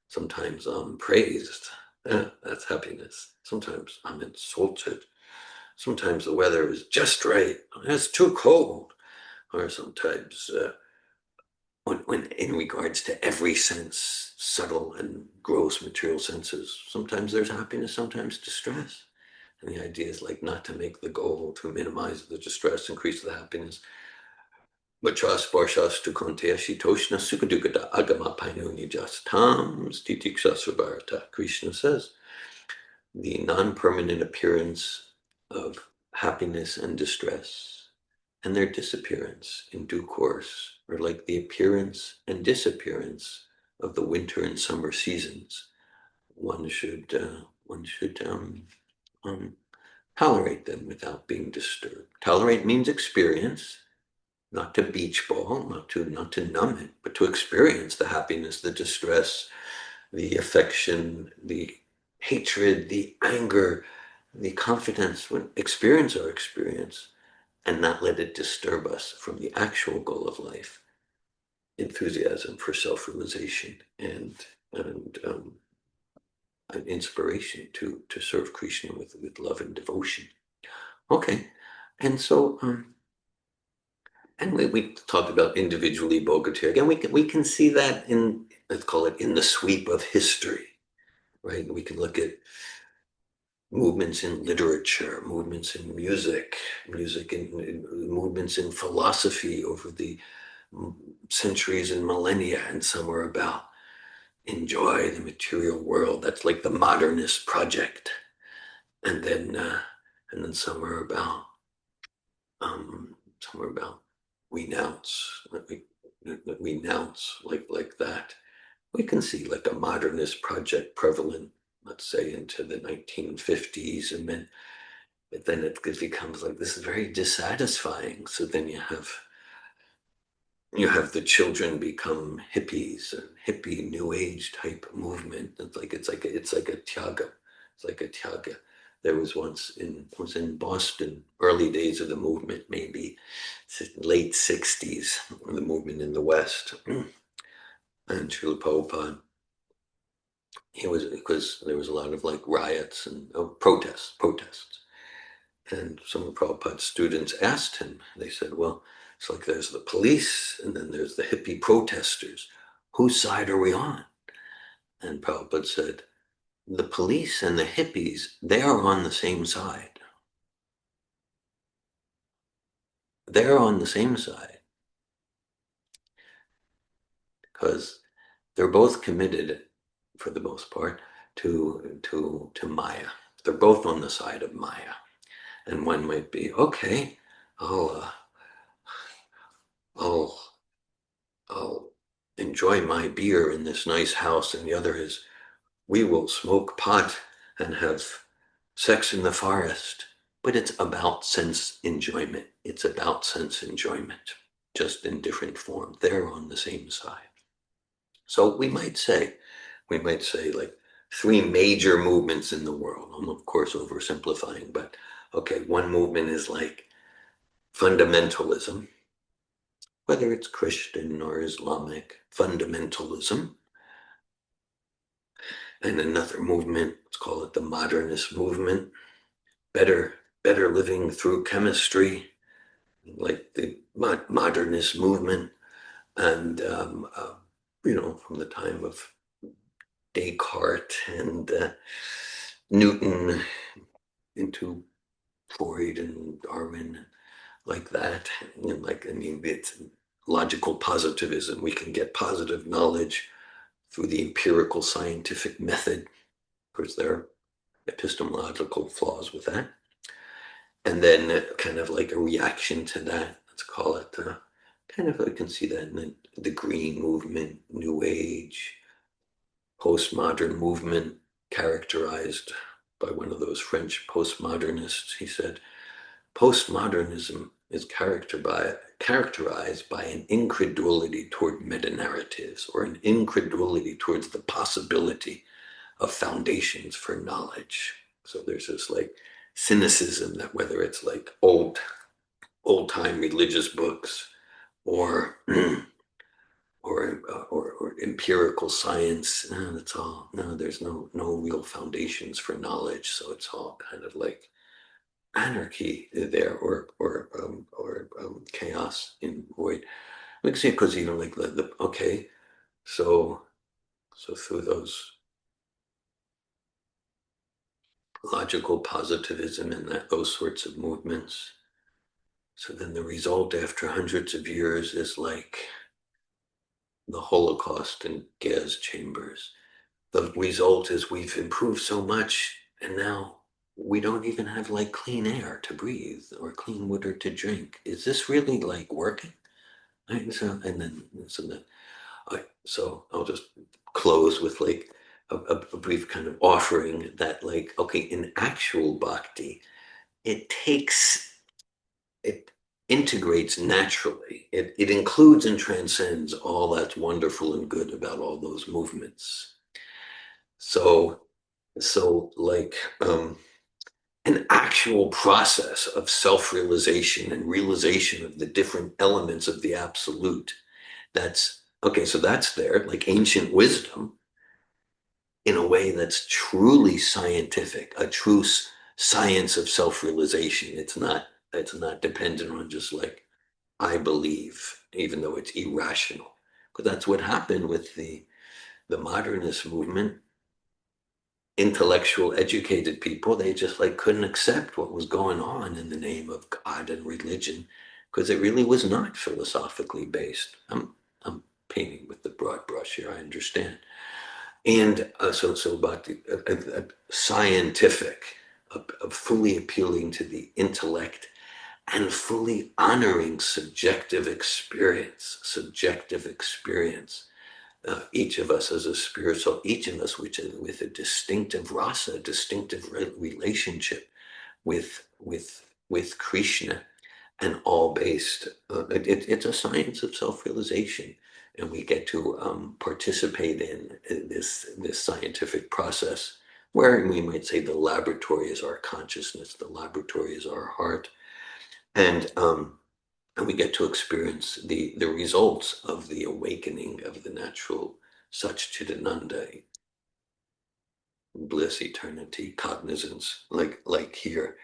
sometimes I'm praised. That's happiness. Sometimes I'm insulted. Sometimes the weather is just right. It's too cold. Or sometimes when in regards to every sense, subtle and gross material senses, sometimes there's happiness, sometimes distress. And the idea is like not to make the goal to minimize the distress, increase the happiness. Vachas varshas tu konteya shitoshna sukadukata agama painonijas tam stitikshasvabharata. Krishna says, the non-permanent appearance of happiness and distress and their disappearance in due course are like the appearance and disappearance of the winter and summer seasons. One should tolerate them without being disturbed. Tolerate means experience, not to beach ball, not to numb it, but to experience the happiness, the distress, the affection, the hatred, the anger, the confidence. When experience our experience, and not let it disturb us from the actual goal of life, enthusiasm for self-realization and an inspiration to serve Krishna with love and devotion. Okay, and so and we talked about individually Bogota again. We can see that in, let's call it, in the sweep of history, right? We can look at movements in literature, movements in music, movements in philosophy over the centuries and millennia, and some are about enjoy the material world. That's like the modernist project, and then some are about renounce, renounce, like that. We can see like a modernist project prevalent, let's say, into the 1950s, and then but then it becomes like this is very dissatisfying. So then you have the children become hippies and hippie new age type movement. It's like a tyaga. It's like a tyaga. There was once in Boston, early days of the movement, maybe late 60s, the movement in the West. And Srila Prabhupada, he was, because there was a lot of like riots and protests. And some of Prabhupada's students asked him, they said, well, it's like there's the police and then there's the hippie protesters. Whose side are we on? And Prabhupada said, the police and the hippies, they are on the same side. They're on the same side because they're both committed, for the most part, to Maya. They're both on the side of Maya. And one might be, okay, I'll, I'll I'll enjoy my beer in this nice house, and the other is we will smoke pot and have sex in the forest. But it's about sense enjoyment. It's about sense enjoyment, just in different form. They're on the same side. So we might say like three major movements in the world. I'm of course oversimplifying, but okay, one movement is like fundamentalism, whether it's Christian or Islamic fundamentalism. And another movement, let's call it the modernist movement, better living through chemistry, like the modernist movement. And from the time of Descartes and Newton into Freud and Darwin, like that. And it's logical positivism. We can get positive knowledge through the empirical scientific method. Of course, there are epistemological flaws with that. And then kind of like a reaction to that, let's call it kind of, I can see that in the Green Movement, New Age, postmodern movement, characterized by one of those French postmodernists. He said, postmodernism is characterized by an incredulity toward meta-narratives, or an incredulity towards the possibility of foundations for knowledge. So there's this like cynicism that whether it's like old time religious books or or empirical science, that's all. No, there's no real foundations for knowledge. So it's all kind of like anarchy there, or chaos in void. We can see, because even like the okay, so through those logical positivism and those sorts of movements. So then the result after hundreds of years is like the Holocaust in gas chambers. The result is we've improved so much, and now we don't even have like clean air to breathe or clean water to drink. Is this really like working? Right? So I'll just close with like a brief kind of offering that, like, okay, in actual bhakti, it integrates naturally. It includes and transcends all that's wonderful and good about all those movements. So like an actual process of self-realization and realization of the different elements of the absolute. That's okay. So that's there, like ancient wisdom, in a way that's truly scientific, a true science of self-realization. It's not dependent on just like I believe, even though it's irrational. Because that's what happened with the modernist movement. intellectual, educated people, they just like couldn't accept what was going on in the name of God and religion, because it really was not philosophically based. I'm painting with the broad brush here, I understand. And so about the scientific, fully appealing to the intellect and fully honoring subjective experience, each of us as a spirit soul, each of us with a distinctive rasa, a distinctive relationship with Krishna, and all based. It's a science of self-realization, and we get to participate in this scientific process, where we might say the laboratory is our consciousness, the laboratory is our heart, and we get to experience the results of the awakening of the natural Satchidananda, bliss, eternity, cognizance, like here.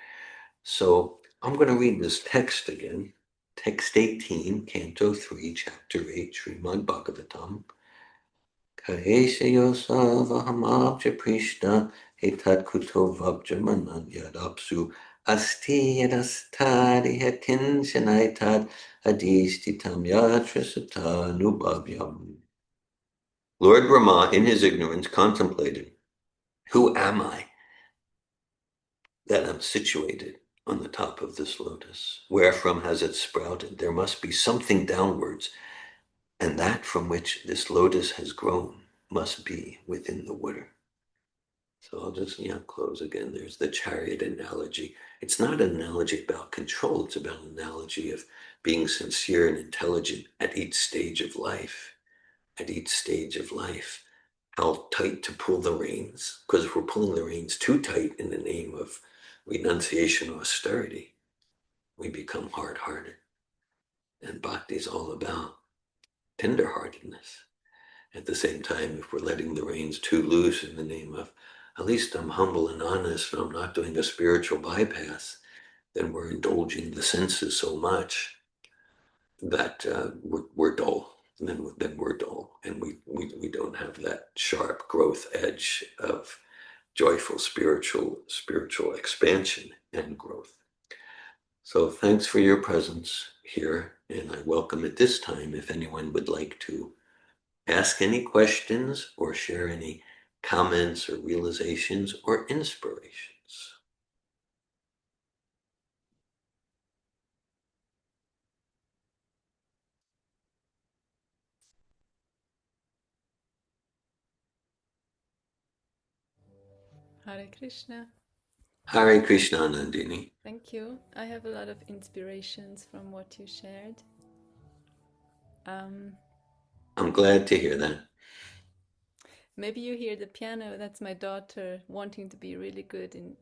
So I'm going to read this text again. Text 18, Canto 3, Chapter 8, Srimad Bhagavatam. Kahesayosavahamabja Prishna Etat Kuto Vabja Mananyadapsu Asti Yadastadi Hakinshanaitat Adistitam Yatrasata Nubhavyam. Lord Brahma, in his ignorance, contemplated, who am I that I'm situated on the top of this lotus? Wherefrom has it sprouted? There must be something downwards, and that from which this lotus has grown must be within the water. So I'll just close again. There's the chariot analogy. It's not an analogy about control. It's about an analogy of being sincere and intelligent at each stage of life. At each stage of life, how tight to pull the reins. Because if we're pulling the reins too tight in the name of renunciation or austerity, we become hard-hearted. And bhakti is all about tenderheartedness. At the same time, if we're letting the reins too loose in the name of, at least I'm humble and honest and I'm not doing a spiritual bypass, then we're indulging the senses so much that we're dull. And then we're dull, and we don't have that sharp growth edge of joyful spiritual expansion and growth. So thanks for your presence here, and I welcome at this time if anyone would like to ask any questions or share any comments or realizations or inspirations. Hare Krishna. Hare Krishna, Nandini. Thank you. I have a lot of inspirations from what you shared. I'm glad to hear that. Maybe you hear the piano. That's my daughter wanting to be really good in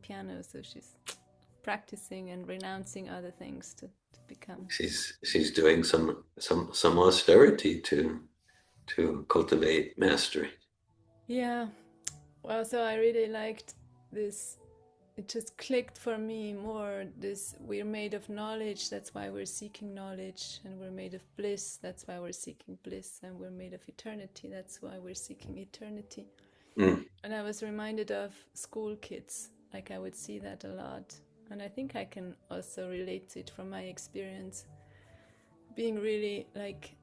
piano. So she's practicing and renouncing other things to become. She's doing some austerity to cultivate mastery. Yeah. Well, so I really liked this. It just clicked for me more. This, we're made of knowledge, that's why we're seeking knowledge, and we're made of bliss, that's why we're seeking bliss, and we're made of eternity, that's why we're seeking eternity. And I was reminded of school kids, like I would see that a lot, and I think I can also relate to it from my experience, being really like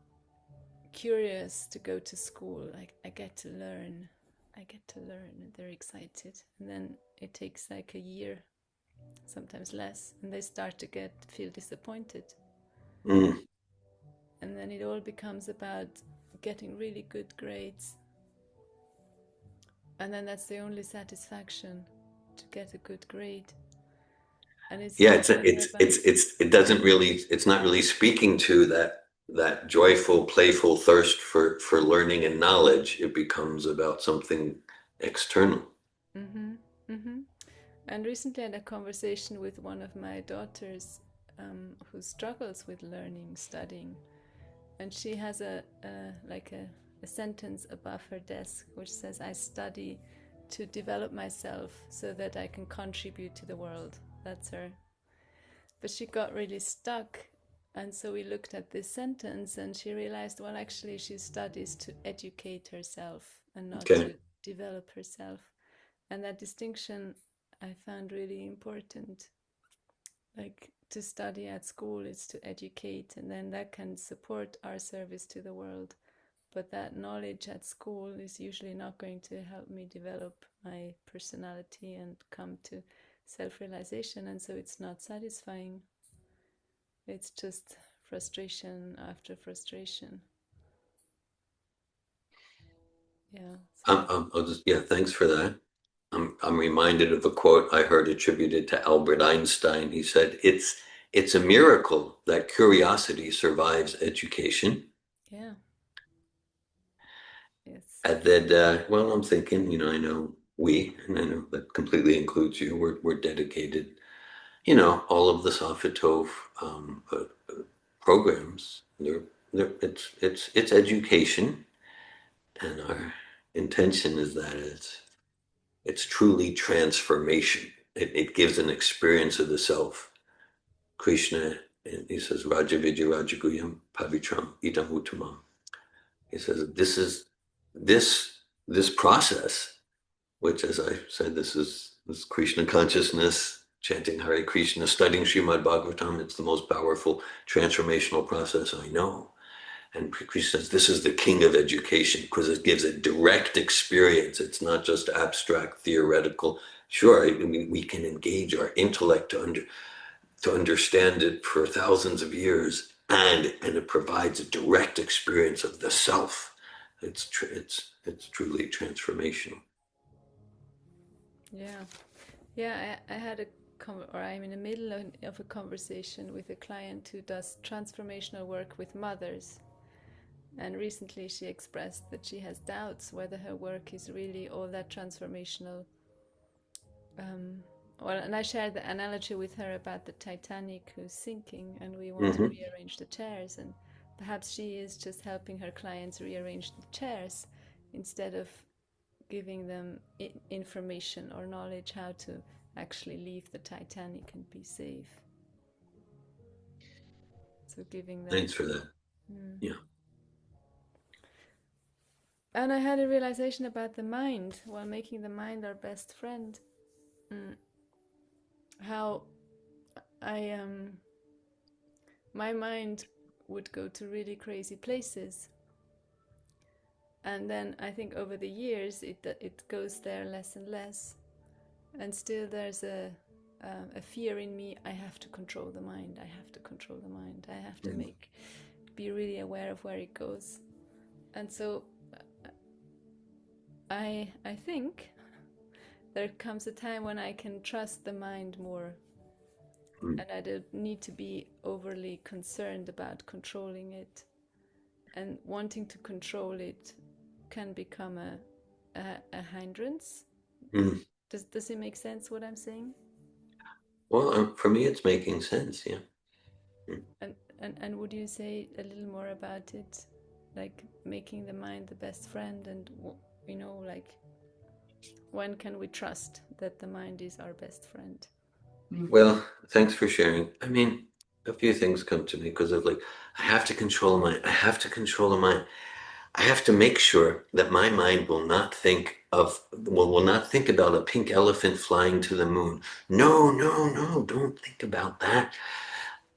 curious to go to school. Like I get to learn, and they're excited, and then it takes like a year, sometimes less, and they start to feel disappointed. And then it all becomes about getting really good grades, and then that's the only satisfaction, to get a good grade. And it's it's not really speaking to that joyful, playful thirst for learning and knowledge. It becomes about something external. And recently I had a conversation with one of my daughters who struggles with learning, studying, and she has a sentence above her desk which says, I study to develop myself so that I can contribute to the world. That's her. But she got really stuck, and so we looked at this sentence and she realized, well, actually she studies to educate herself and not to develop herself. And that distinction I found really important. Like, to study at school is to educate, and then that can support our service to the world. But that knowledge at school is usually not going to help me develop my personality and come to self-realization, and so it's not satisfying. It's just frustration after frustration. Yeah. I'll just, yeah, thanks for that. I'm reminded of a quote I heard attributed to Albert Einstein. He said, it's a miracle that curiosity survives education. Yeah. Yes. And then, well, I'm thinking, I know and I know that completely includes you, we're dedicated, all of the Safetov programs, it's education, and our intention is that it's truly transformation. It gives an experience of the self. Krishna, and he says, Raja Vidya Rajaguyam Pavitram Idam Uttamam. He says, this process, which, as I said, this Krishna consciousness, chanting Hare Krishna, studying Srimad Bhagavatam, it's the most powerful transformational process I know. And Krishna says, this is the king of education because it gives a direct experience. It's not just abstract, theoretical. Sure, we can engage our intellect to understand it for thousands of years, and it provides a direct experience of the self. It's truly transformational. Yeah. Yeah, I had I'm in the middle of a conversation with a client who does transformational work with mothers. And recently she expressed that she has doubts whether her work is really all that transformational. And I shared the analogy with her about the Titanic who's sinking, and we want to rearrange the chairs. And perhaps she is just helping her clients rearrange the chairs instead of giving them information or knowledge how to actually leave the Titanic and be safe. So giving them. Thanks for that. Yeah. And I had a realization about the mind, while making the mind our best friend. How my mind would go to really crazy places, and then I think over the years it goes there less and less, and still there's a fear in me. I have to control the mind. I have to control the mind. I have to be really aware of where it goes, and so I think there comes a time when I can trust the mind more, and I don't need to be overly concerned about controlling it. And wanting to control it can become a hindrance. Does it make sense what I'm saying? Well, for me, it's making sense. Yeah. And would you say a little more about it, like making the mind the best friend, and like, when can we trust that the mind is our best friend? Well, thanks for sharing. I mean, a few things come to me because of like, I have to control my, I have to control the mind. I have to make sure that my mind will not think about a pink elephant flying to the moon. No, no, no, don't think about that.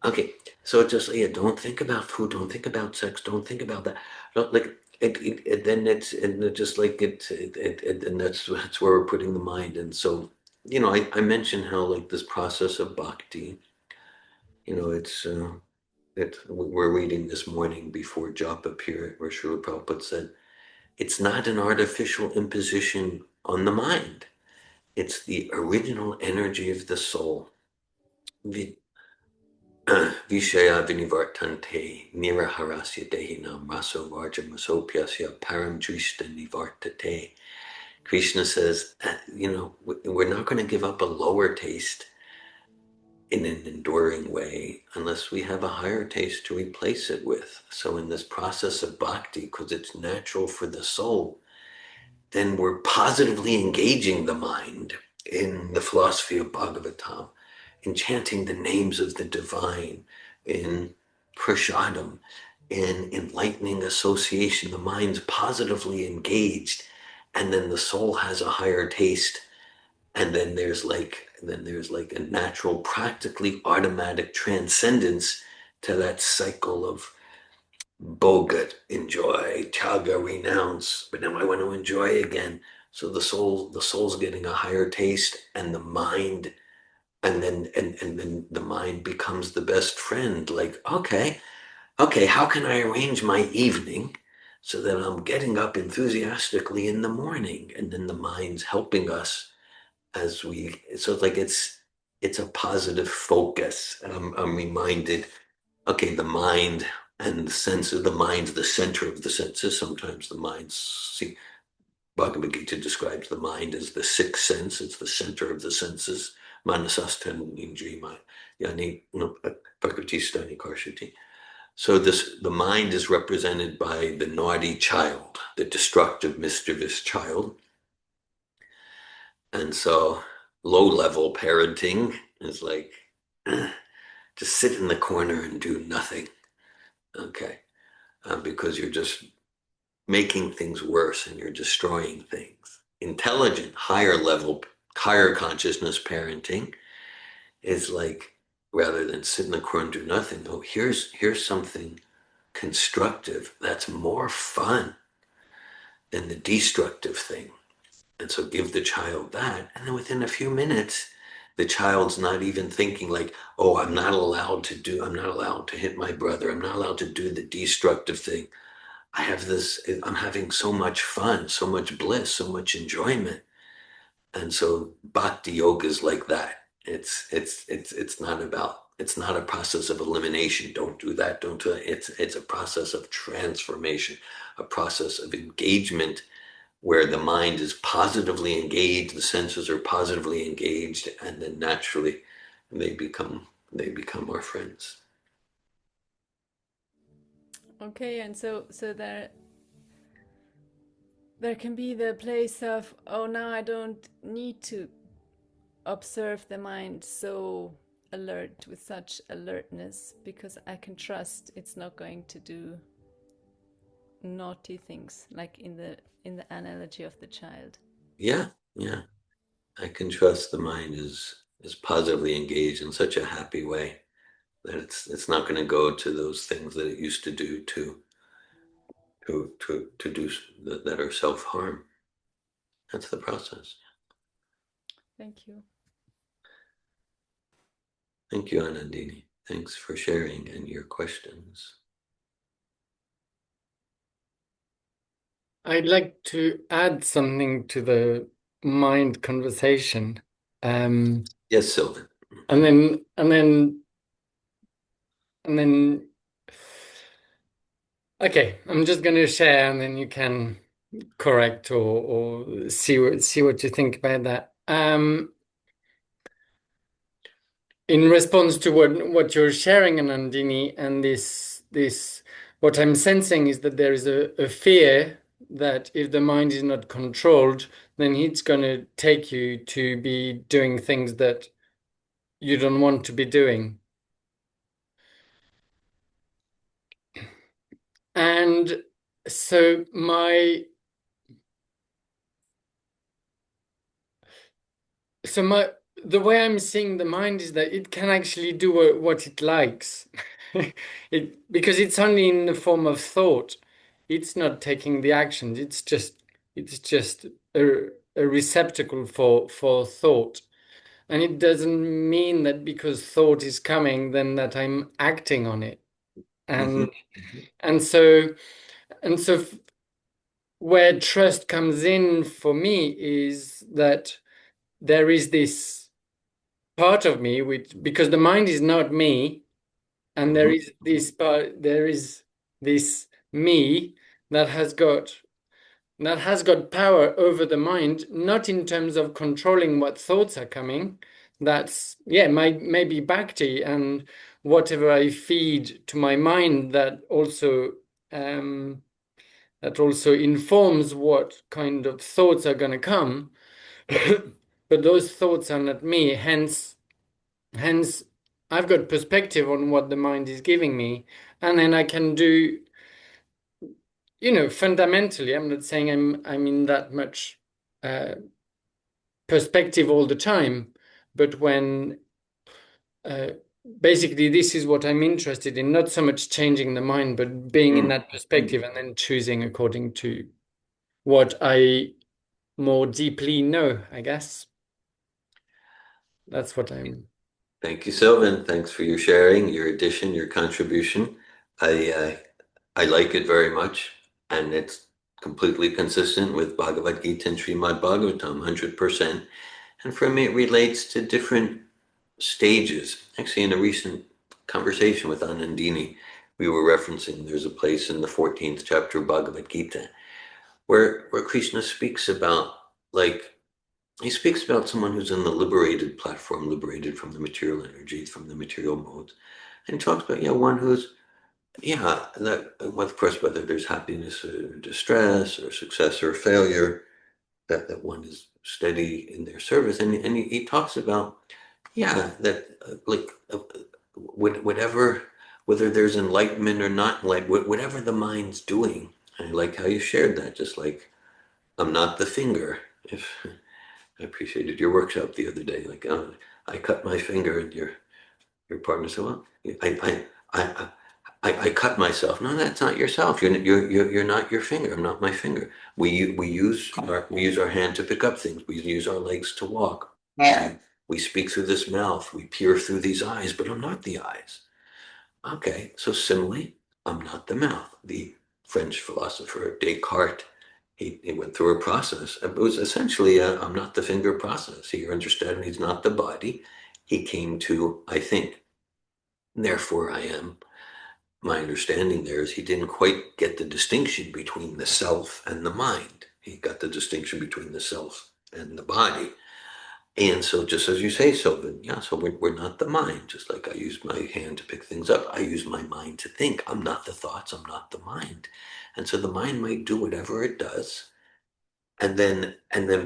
Okay, so just, yeah, don't think about food, don't think about sex, don't think about that. Like, then and it just like and that's where we're putting the mind. And so, I mentioned how like this process of bhakti, we're reading this morning before japa period where Srila Prabhupada said, it's not an artificial imposition on the mind. It's the original energy of the soul. Vishaya vinivartante niraharasya dehinam raso varja masopyasya param drishta nivartate. Krishna says, we're not going to give up a lower taste in an enduring way unless we have a higher taste to replace it with. So in this process of bhakti, because it's natural for the soul, then we're positively engaging the mind in the philosophy of Bhagavatam, in chanting the names of the divine, in prasadam, in enlightening association. The mind's positively engaged, and then the soul has a higher taste And then there's like a natural, practically automatic transcendence to that cycle of bogat, enjoy, tyaga, renounce, but now I want to enjoy again. So the soul's getting a higher taste, and the mind, and then the mind becomes the best friend. Like, okay, how can I arrange my evening so that I'm getting up enthusiastically in the morning? And then the mind's helping us as we, so it's like it's a positive focus. And I'm reminded, okay, the mind and the senses, the mind's the center of the senses. Sometimes the mind, see, Bhagavad Gita describes the mind as the sixth sense. It's the center of the senses. Manasasthan indriyam yani prakriti karshati. So the mind is represented by the naughty child, the destructive, mischievous child. And so low-level parenting is like, just sit in the corner and do nothing. Okay. Because you're just making things worse and you're destroying things. Intelligent, higher level, higher consciousness parenting is like, rather than sit in the corner and do nothing, oh, here's something constructive that's more fun than the destructive thing. And so give the child that. And then within a few minutes, the child's not even thinking like, oh, I'm not allowed to hit my brother. I'm not allowed to do the destructive thing. I'm having so much fun, so much bliss, so much enjoyment. And so bhakti yoga is like that. It's not a process of elimination. Don't do that, don't do that. It's a process of transformation, a process of engagement where the mind is positively engaged, the senses are positively engaged, and then naturally they become our friends. Okay, and so there can be the place of, oh, now I don't need to observe the mind so alert, with such alertness, because I can trust it's not going to do naughty things, like in the analogy of the child. Yeah, yeah. I can trust the mind is positively engaged in such a happy way that it's not going to go to those things that it used to do to do that are self-harm. That's the process. Thank you. Thank you, Anandini. Thanks for sharing and your questions. I'd like to add something to the mind conversation. Yes, Sylvan. And then okay, I'm just going to share and then you can correct or see what you think about that. In response to what you're sharing, Anandini, and this what I'm sensing is that there is a fear that if the mind is not controlled, then it's going to take you to be doing things that you don't want to be doing. And so the way I'm seeing the mind is that it can actually do what it likes. Because it's only in the form of thought. It's not taking the actions. It's just a receptacle for thought. And it doesn't mean that because thought is coming, then that I'm acting on it. And Mm-hmm. and so and so where trust comes in for me is that there is this part of me which, because the mind is not me, and there Mm-hmm. is this part, there is this me that has got power over the mind, not in terms of controlling what thoughts are coming. That's, yeah, maybe bhakti and whatever I feed to my mind um, that also informs what kind of thoughts are going to come. But those thoughts are not me. Hence, I've got perspective on what the mind is giving me, and then I can do, fundamentally. I'm not saying I'm in that much perspective all the time, but when basically this is what I'm interested in, not so much changing the mind, but being in that perspective and then choosing according to what I more deeply know, I guess. That's what I'm. Thank you, Sylvan. Thanks for your sharing, your addition, your contribution. I like it very much, and it's completely consistent with Bhagavad Gita and Srimad Bhagavatam, 100%. And for me, it relates to different stages. Actually, in a recent conversation with Anandini, we were referencing there's a place in the 14th chapter of Bhagavad Gita where Krishna speaks about, like, he speaks about someone who's in the liberated platform, liberated from the material energy, from the material modes. And he talks about, one who's, that, well, of course, whether there's happiness or distress or success or failure, that one is steady in their service. And he talks about, that whatever, whether there's enlightenment or not enlightenment, whatever the mind's doing. I like how you shared that, just like, I'm not the finger. If I appreciated your workshop the other day. Like, I cut my finger, and your partner said, "Well, I, I cut myself." No, that's not yourself. You're not your finger. I'm not my finger. We use our hand to pick up things. We use our legs to walk. Yeah. We speak through this mouth. We peer through these eyes, but I'm not the eyes. Okay, so similarly, I'm not the mouth. The French philosopher Descartes, he went through a process. It was essentially a I'm not the finger process. He understood he's not the body. He came to, I think, therefore I am. My understanding there is he didn't quite get the distinction between the self and the mind. He got the distinction between the self and the body. And so just as you say, Sylvan, so we're not the mind. Just like I use my hand to pick things up, I use my mind to think. I'm not the thoughts, I'm not the mind. And so the mind might do whatever it does. And then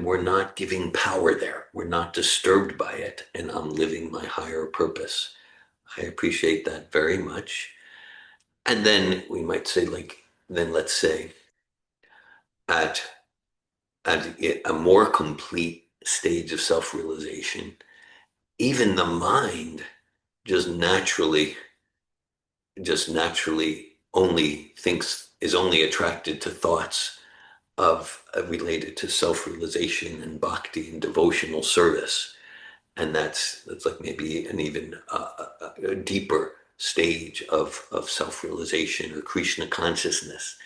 we're not giving power there. We're not disturbed by it. And I'm living my higher purpose. I appreciate that very much. And then we might say, then let's say at a more complete stage of self-realization, even the mind just naturally only is only attracted to thoughts of related to self-realization and bhakti and devotional service. And that's like maybe an even a deeper stage of self-realization or Krishna consciousness.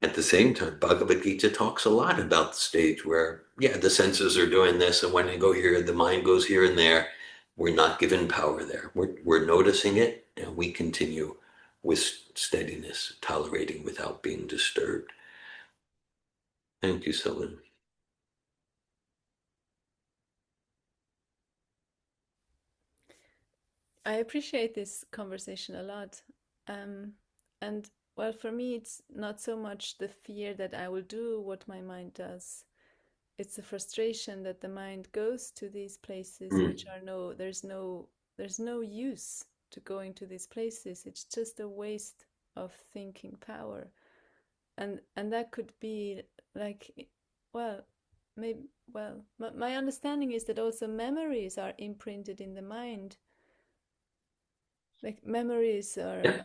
At the same time, Bhagavad Gita talks a lot about the stage where, the senses are doing this, and when they go here, the mind goes here and there. We're not given power there. We're noticing it, and we continue with steadiness, tolerating without being disturbed. Thank you, Sylvan. I appreciate this conversation a lot. And well, for me, it's not so much the fear that I will do what my mind does. It's the frustration that the mind goes to these places which are there's no use to going to these places. It's just a waste of thinking power. And that could be like, well, maybe, well, my understanding is that also memories are imprinted in the mind. Like memories are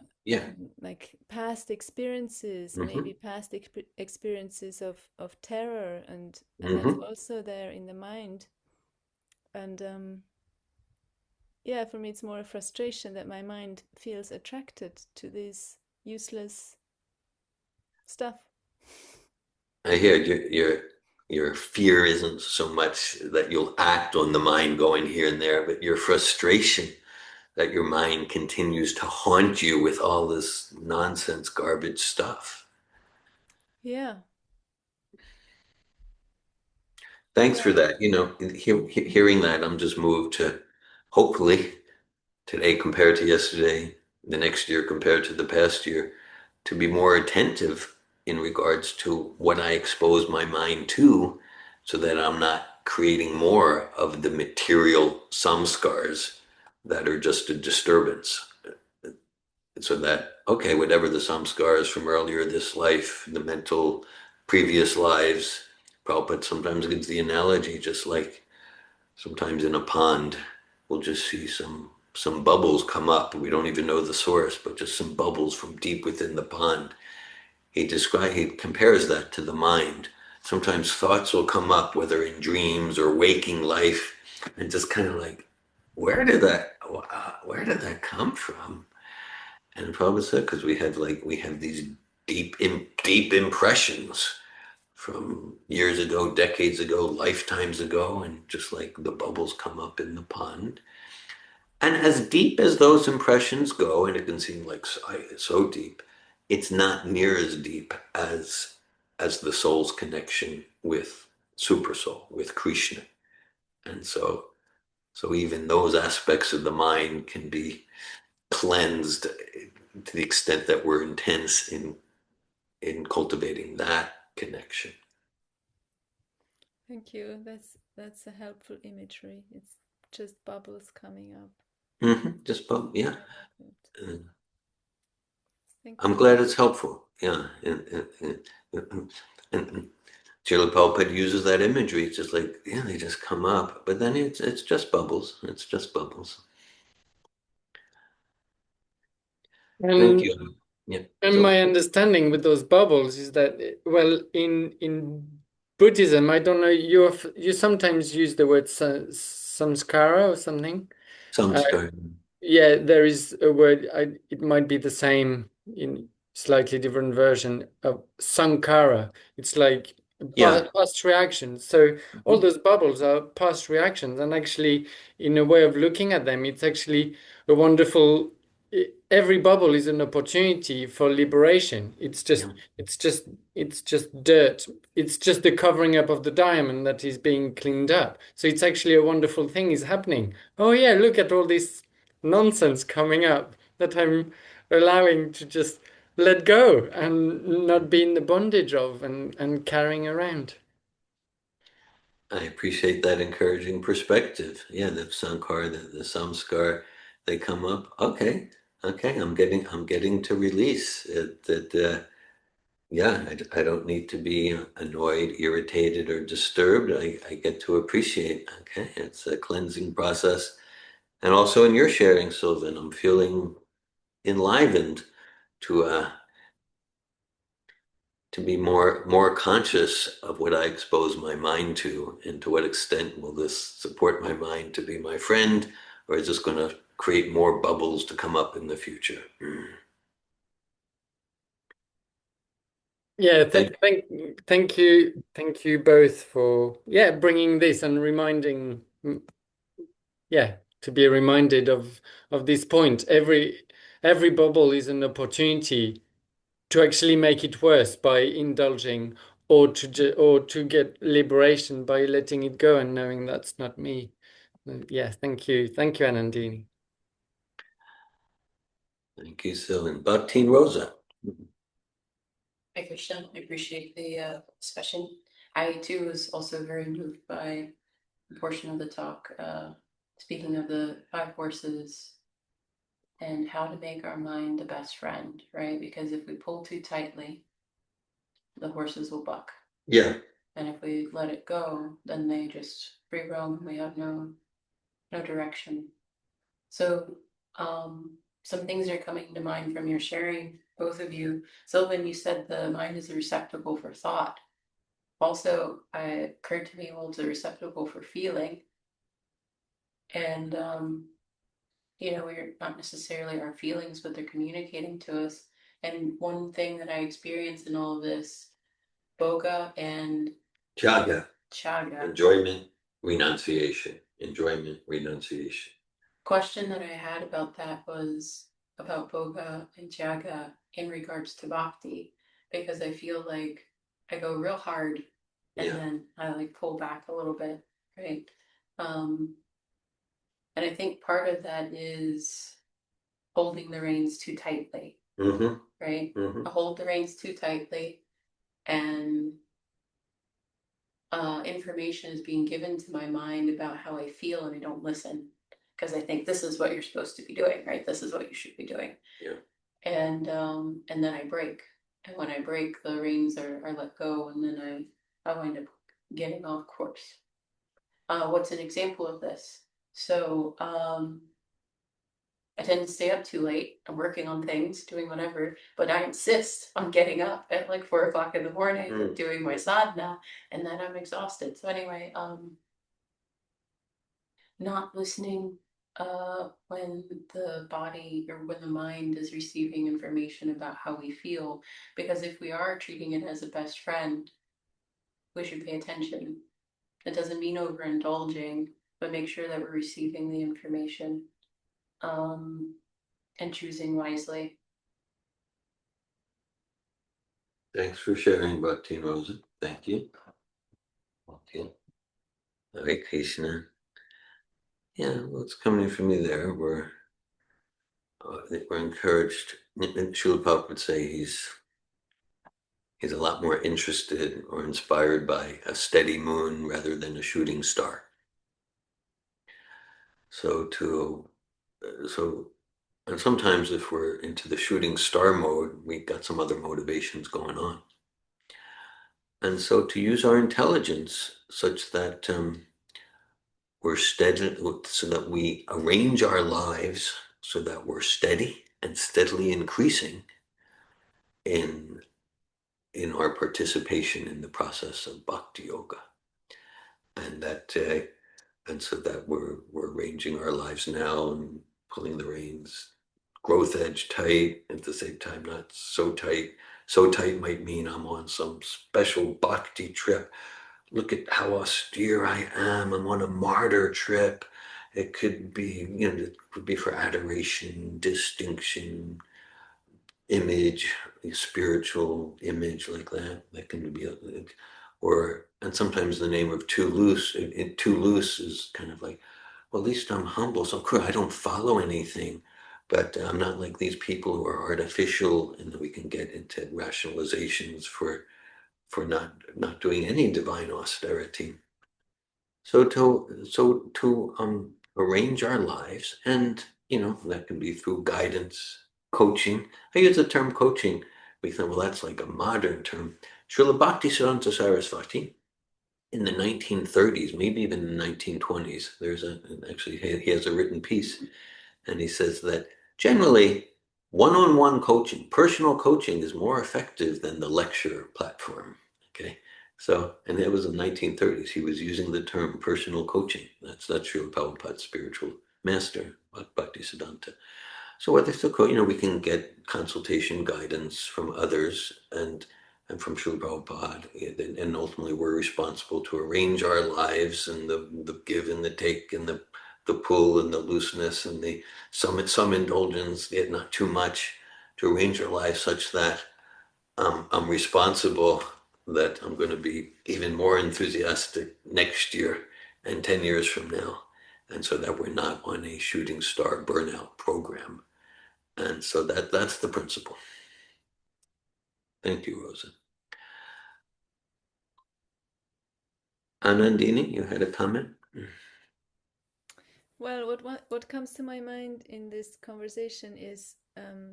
like past experiences, maybe past experiences of terror, and that's also there in the mind. And for me, it's more a frustration that my mind feels attracted to this useless stuff. I hear your fear isn't so much that you'll act on the mind going here and there, but your frustration that your mind continues to haunt you with all this nonsense, garbage stuff. Yeah. Thanks for that. Hearing that, I'm just moved to hopefully today compared to yesterday, the next year compared to the past year, to be more attentive in regards to what I expose my mind to, so that I'm not creating more of the material samskars that are just a disturbance. So that, okay, whatever the samskars from earlier this life, the mental previous lives, Prabhupada sometimes gives the analogy, just like Sometimes in a pond, we'll just see some bubbles come up. We don't even know the source, but just some bubbles from deep within the pond. He compares that to the mind. Sometimes thoughts will come up, whether in dreams or waking life, and just kind of like, where did that come from? And Prabhupada said, because we have these deep impressions from years ago, decades ago, lifetimes ago, and just like the bubbles come up in the pond. And as deep as those impressions go, and it can seem like so deep, it's not near as deep as the soul's connection with Super Soul, with Krishna. And so even those aspects of the mind can be cleansed to the extent that we're intense in cultivating that connection. Thank you. That's a helpful imagery. It's just bubbles coming up. Just yeah. Thank I'm you. glad it's helpful. Yeah, and Srila Prabhupada uses that imagery. It's just like, yeah, they just come up, but then it's just bubbles. It's just bubbles. Thank And you. Yeah. and So my understanding with those bubbles is that, well, in Buddhism, I don't know, you sometimes use the word samskara or something. Uh, samskar. yeah, there is a word, it might be the same in slightly different version of sankara. It's like Yeah. past reactions. So all Mhm. those bubbles are past reactions. And actually, in a way of looking at them, it's actually a wonderful, every bubble is an opportunity for liberation. Yeah. It's just dirt. It's just the covering up of the diamond that is being cleaned up. So it's actually a wonderful thing is happening. Oh yeah, look at all this nonsense coming up that I'm allowing to just let go and not be in the bondage of and carrying around. I appreciate that encouraging perspective. Yeah, the sankar, the samskar, they come up. Okay, okay, I'm getting to release it. That yeah, I don't need to be annoyed, irritated, or disturbed. I get to appreciate. Okay, it's a cleansing process. And also in your sharing, Sylvan, I'm feeling enlivened to to be more conscious of what I expose my mind to, and to what extent will this support my mind to be my friend, or is this going to create more bubbles to come up in the future? Yeah, Thank thank you both for bringing this and reminding to be reminded of this point. Every bubble is an opportunity to actually make it worse by indulging, or or to get liberation by letting it go and knowing that's not me. Yeah, thank you, Anandini. thank you, Sylvan. Bhakti Rosa. Hi, Krishna. I appreciate the discussion. I too was also very moved by a portion of the talk, speaking of the five horses and how to make our mind the best friend, right? Because if we pull too tightly, the horses will buck. Yeah. And if we let it go, then they just free roam and we have no direction. So some things are coming to mind from your sharing, both of you. Sylvan, you said the mind is a receptacle for thought. Also, it occurred to me, well, it's a receptacle for feeling. And, we're not necessarily our feelings, but they're communicating to us. And one thing that I experienced in all of this, boga and Chaga. chaga. Enjoyment, renunciation. Enjoyment, renunciation. Question that I had about that was about boga and chaga in regards to bhakti, because I feel like I go real hard and then I like pull back a little bit, right? And I think part of that is holding the reins too tightly, right? I hold the reins too tightly, and information is being given to my mind about how I feel, and I don't listen because I think this is what you're supposed to be doing, right? This is what you should be doing. Yeah. And then I break, and when I break, the reins are let go, and then I wind up getting off course. What's an example of this? So I tend to stay up too late. I'm working on things, doing whatever, but I insist on getting up at like 4 o'clock in the morning and doing my sadhana, and then I'm exhausted. So anyway, not listening when the body or when the mind is receiving information about how we feel, because if we are treating it as a best friend, we should pay attention. It doesn't mean overindulging, but make sure that we're receiving the information and choosing wisely. Thanks for sharing, Bhakti Rosa. Thank you. Okay. Hare Krishna. Yeah, what's coming from me there? I think we're encouraged. And Srila Prabhupada would say he's a lot more interested or inspired by a steady moon rather than a shooting star. And sometimes if we're into the shooting star mode, we've got some other motivations going on. And so to use our intelligence such that we're steady, so that we arrange our lives so that we're steady and steadily increasing in our participation in the process of bhakti yoga, and so that we're arranging our lives now and pulling the reins, growth edge tight, at the same time not so tight. So tight might mean I'm on some special bhakti trip. Look at how austere I am. I'm on a martyr trip. It could be, it could be for adoration, distinction, image, a spiritual image like that. That can be and sometimes the name of too loose. Too loose is kind of like, well, at least I'm humble. So cool, I don't follow anything, but I'm not like these people who are artificial, and we can get into rationalizations for not doing any divine austerity. So to arrange our lives, and that can be through guidance, coaching. I use the term coaching. We think, well, that's like a modern term. Srila Bhaktisiddhanta Sarasvati in the 1930s, maybe even the 1920s, actually he has a written piece, and he says that generally one-on-one coaching, personal coaching, is more effective than the lecture platform. Okay, so, and it was in the 1930s. He was using the term personal coaching. That's Srila Prabhupada's spiritual master, Bhaktisiddhanta. So whether it's we can get consultation guidance from others and from Srila Prabhupada, and ultimately we're responsible to arrange our lives and the give and the take and the pull and the looseness and the some indulgence, yet not too much, to arrange our lives such that I'm responsible, that I'm going to be even more enthusiastic next year and 10 years from now, and so that we're not on a shooting star burnout program. And so that's the principle. Thank you, Rosa. Anandini, you had a comment? Well, what comes to my mind in this conversation is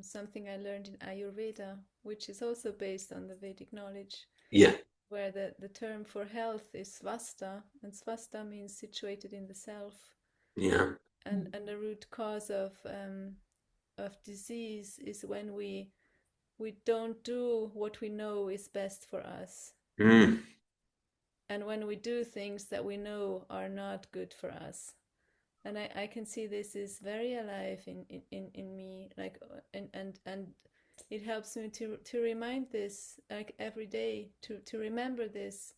something I learned in Ayurveda, which is also based on the Vedic knowledge. Yeah. Where the term for health is svasta, and svasta means situated in the self. Yeah. And the root cause of disease is when we don't do what we know is best for us. And when we do things that we know are not good for us. And I can see this is very alive in me, like, and it helps me to remind this, like, every day, to remember this,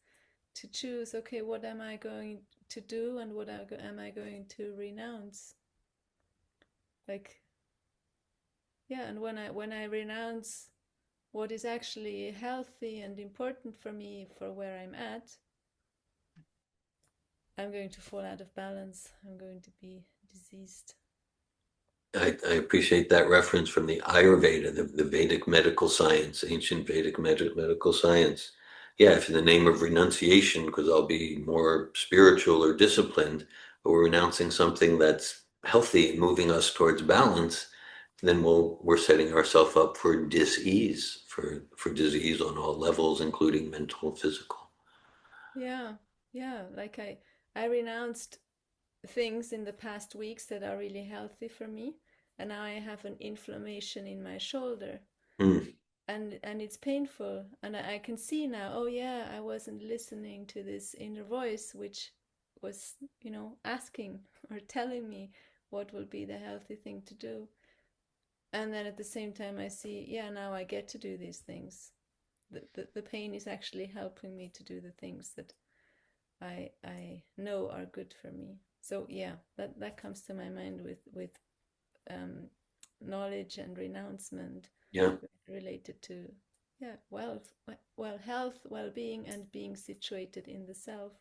to choose, okay, what am I going to do and what am I going to renounce? Like, yeah, and when I renounce what is actually healthy and important for me, for where I'm at, I'm going to fall out of balance. I'm going to be diseased. I appreciate that reference from the Ayurveda, the Vedic medical science, ancient Vedic medical science. Yeah, if in the name of renunciation, because I'll be more spiritual or disciplined, but we're renouncing something that's healthy, moving us towards balance, then we're setting ourselves up for dis-ease, for disease on all levels, including mental and physical. Yeah, like I I renounced things in the past weeks that are really healthy for me, and now I have an inflammation in my shoulder. Mm. And it's painful, and I can see now, oh yeah, I wasn't listening to this inner voice which was, you know, asking or telling me what will be the healthy thing to do. And then at the same time I see, yeah, now I get to do these things. The pain is actually helping me to do the things that I know are good for me. So yeah, that comes to my mind with knowledge and renouncement. Yeah. Related to, yeah, health, well-being, and being situated in the self.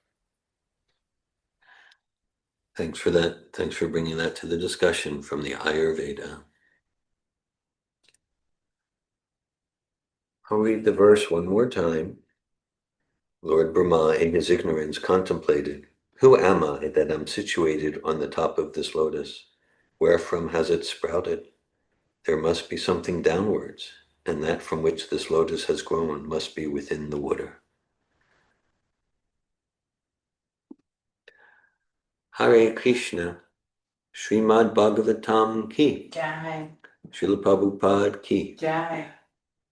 Thanks for that. Thanks for bringing that to the discussion from the Ayurveda. I'll read the verse one more time. Lord Brahma, in his ignorance, contemplated, who am I that I'm situated on the top of this lotus? Wherefrom has it sprouted? There must be something downwards, and that from which this lotus has grown must be within the water. Hare Krishna, Srimad Bhagavatam ki. Jai. Srila Prabhupada ki. Jai.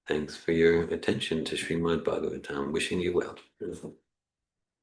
Thanks for your attention to Srimad Bhagavatam. Wishing you well.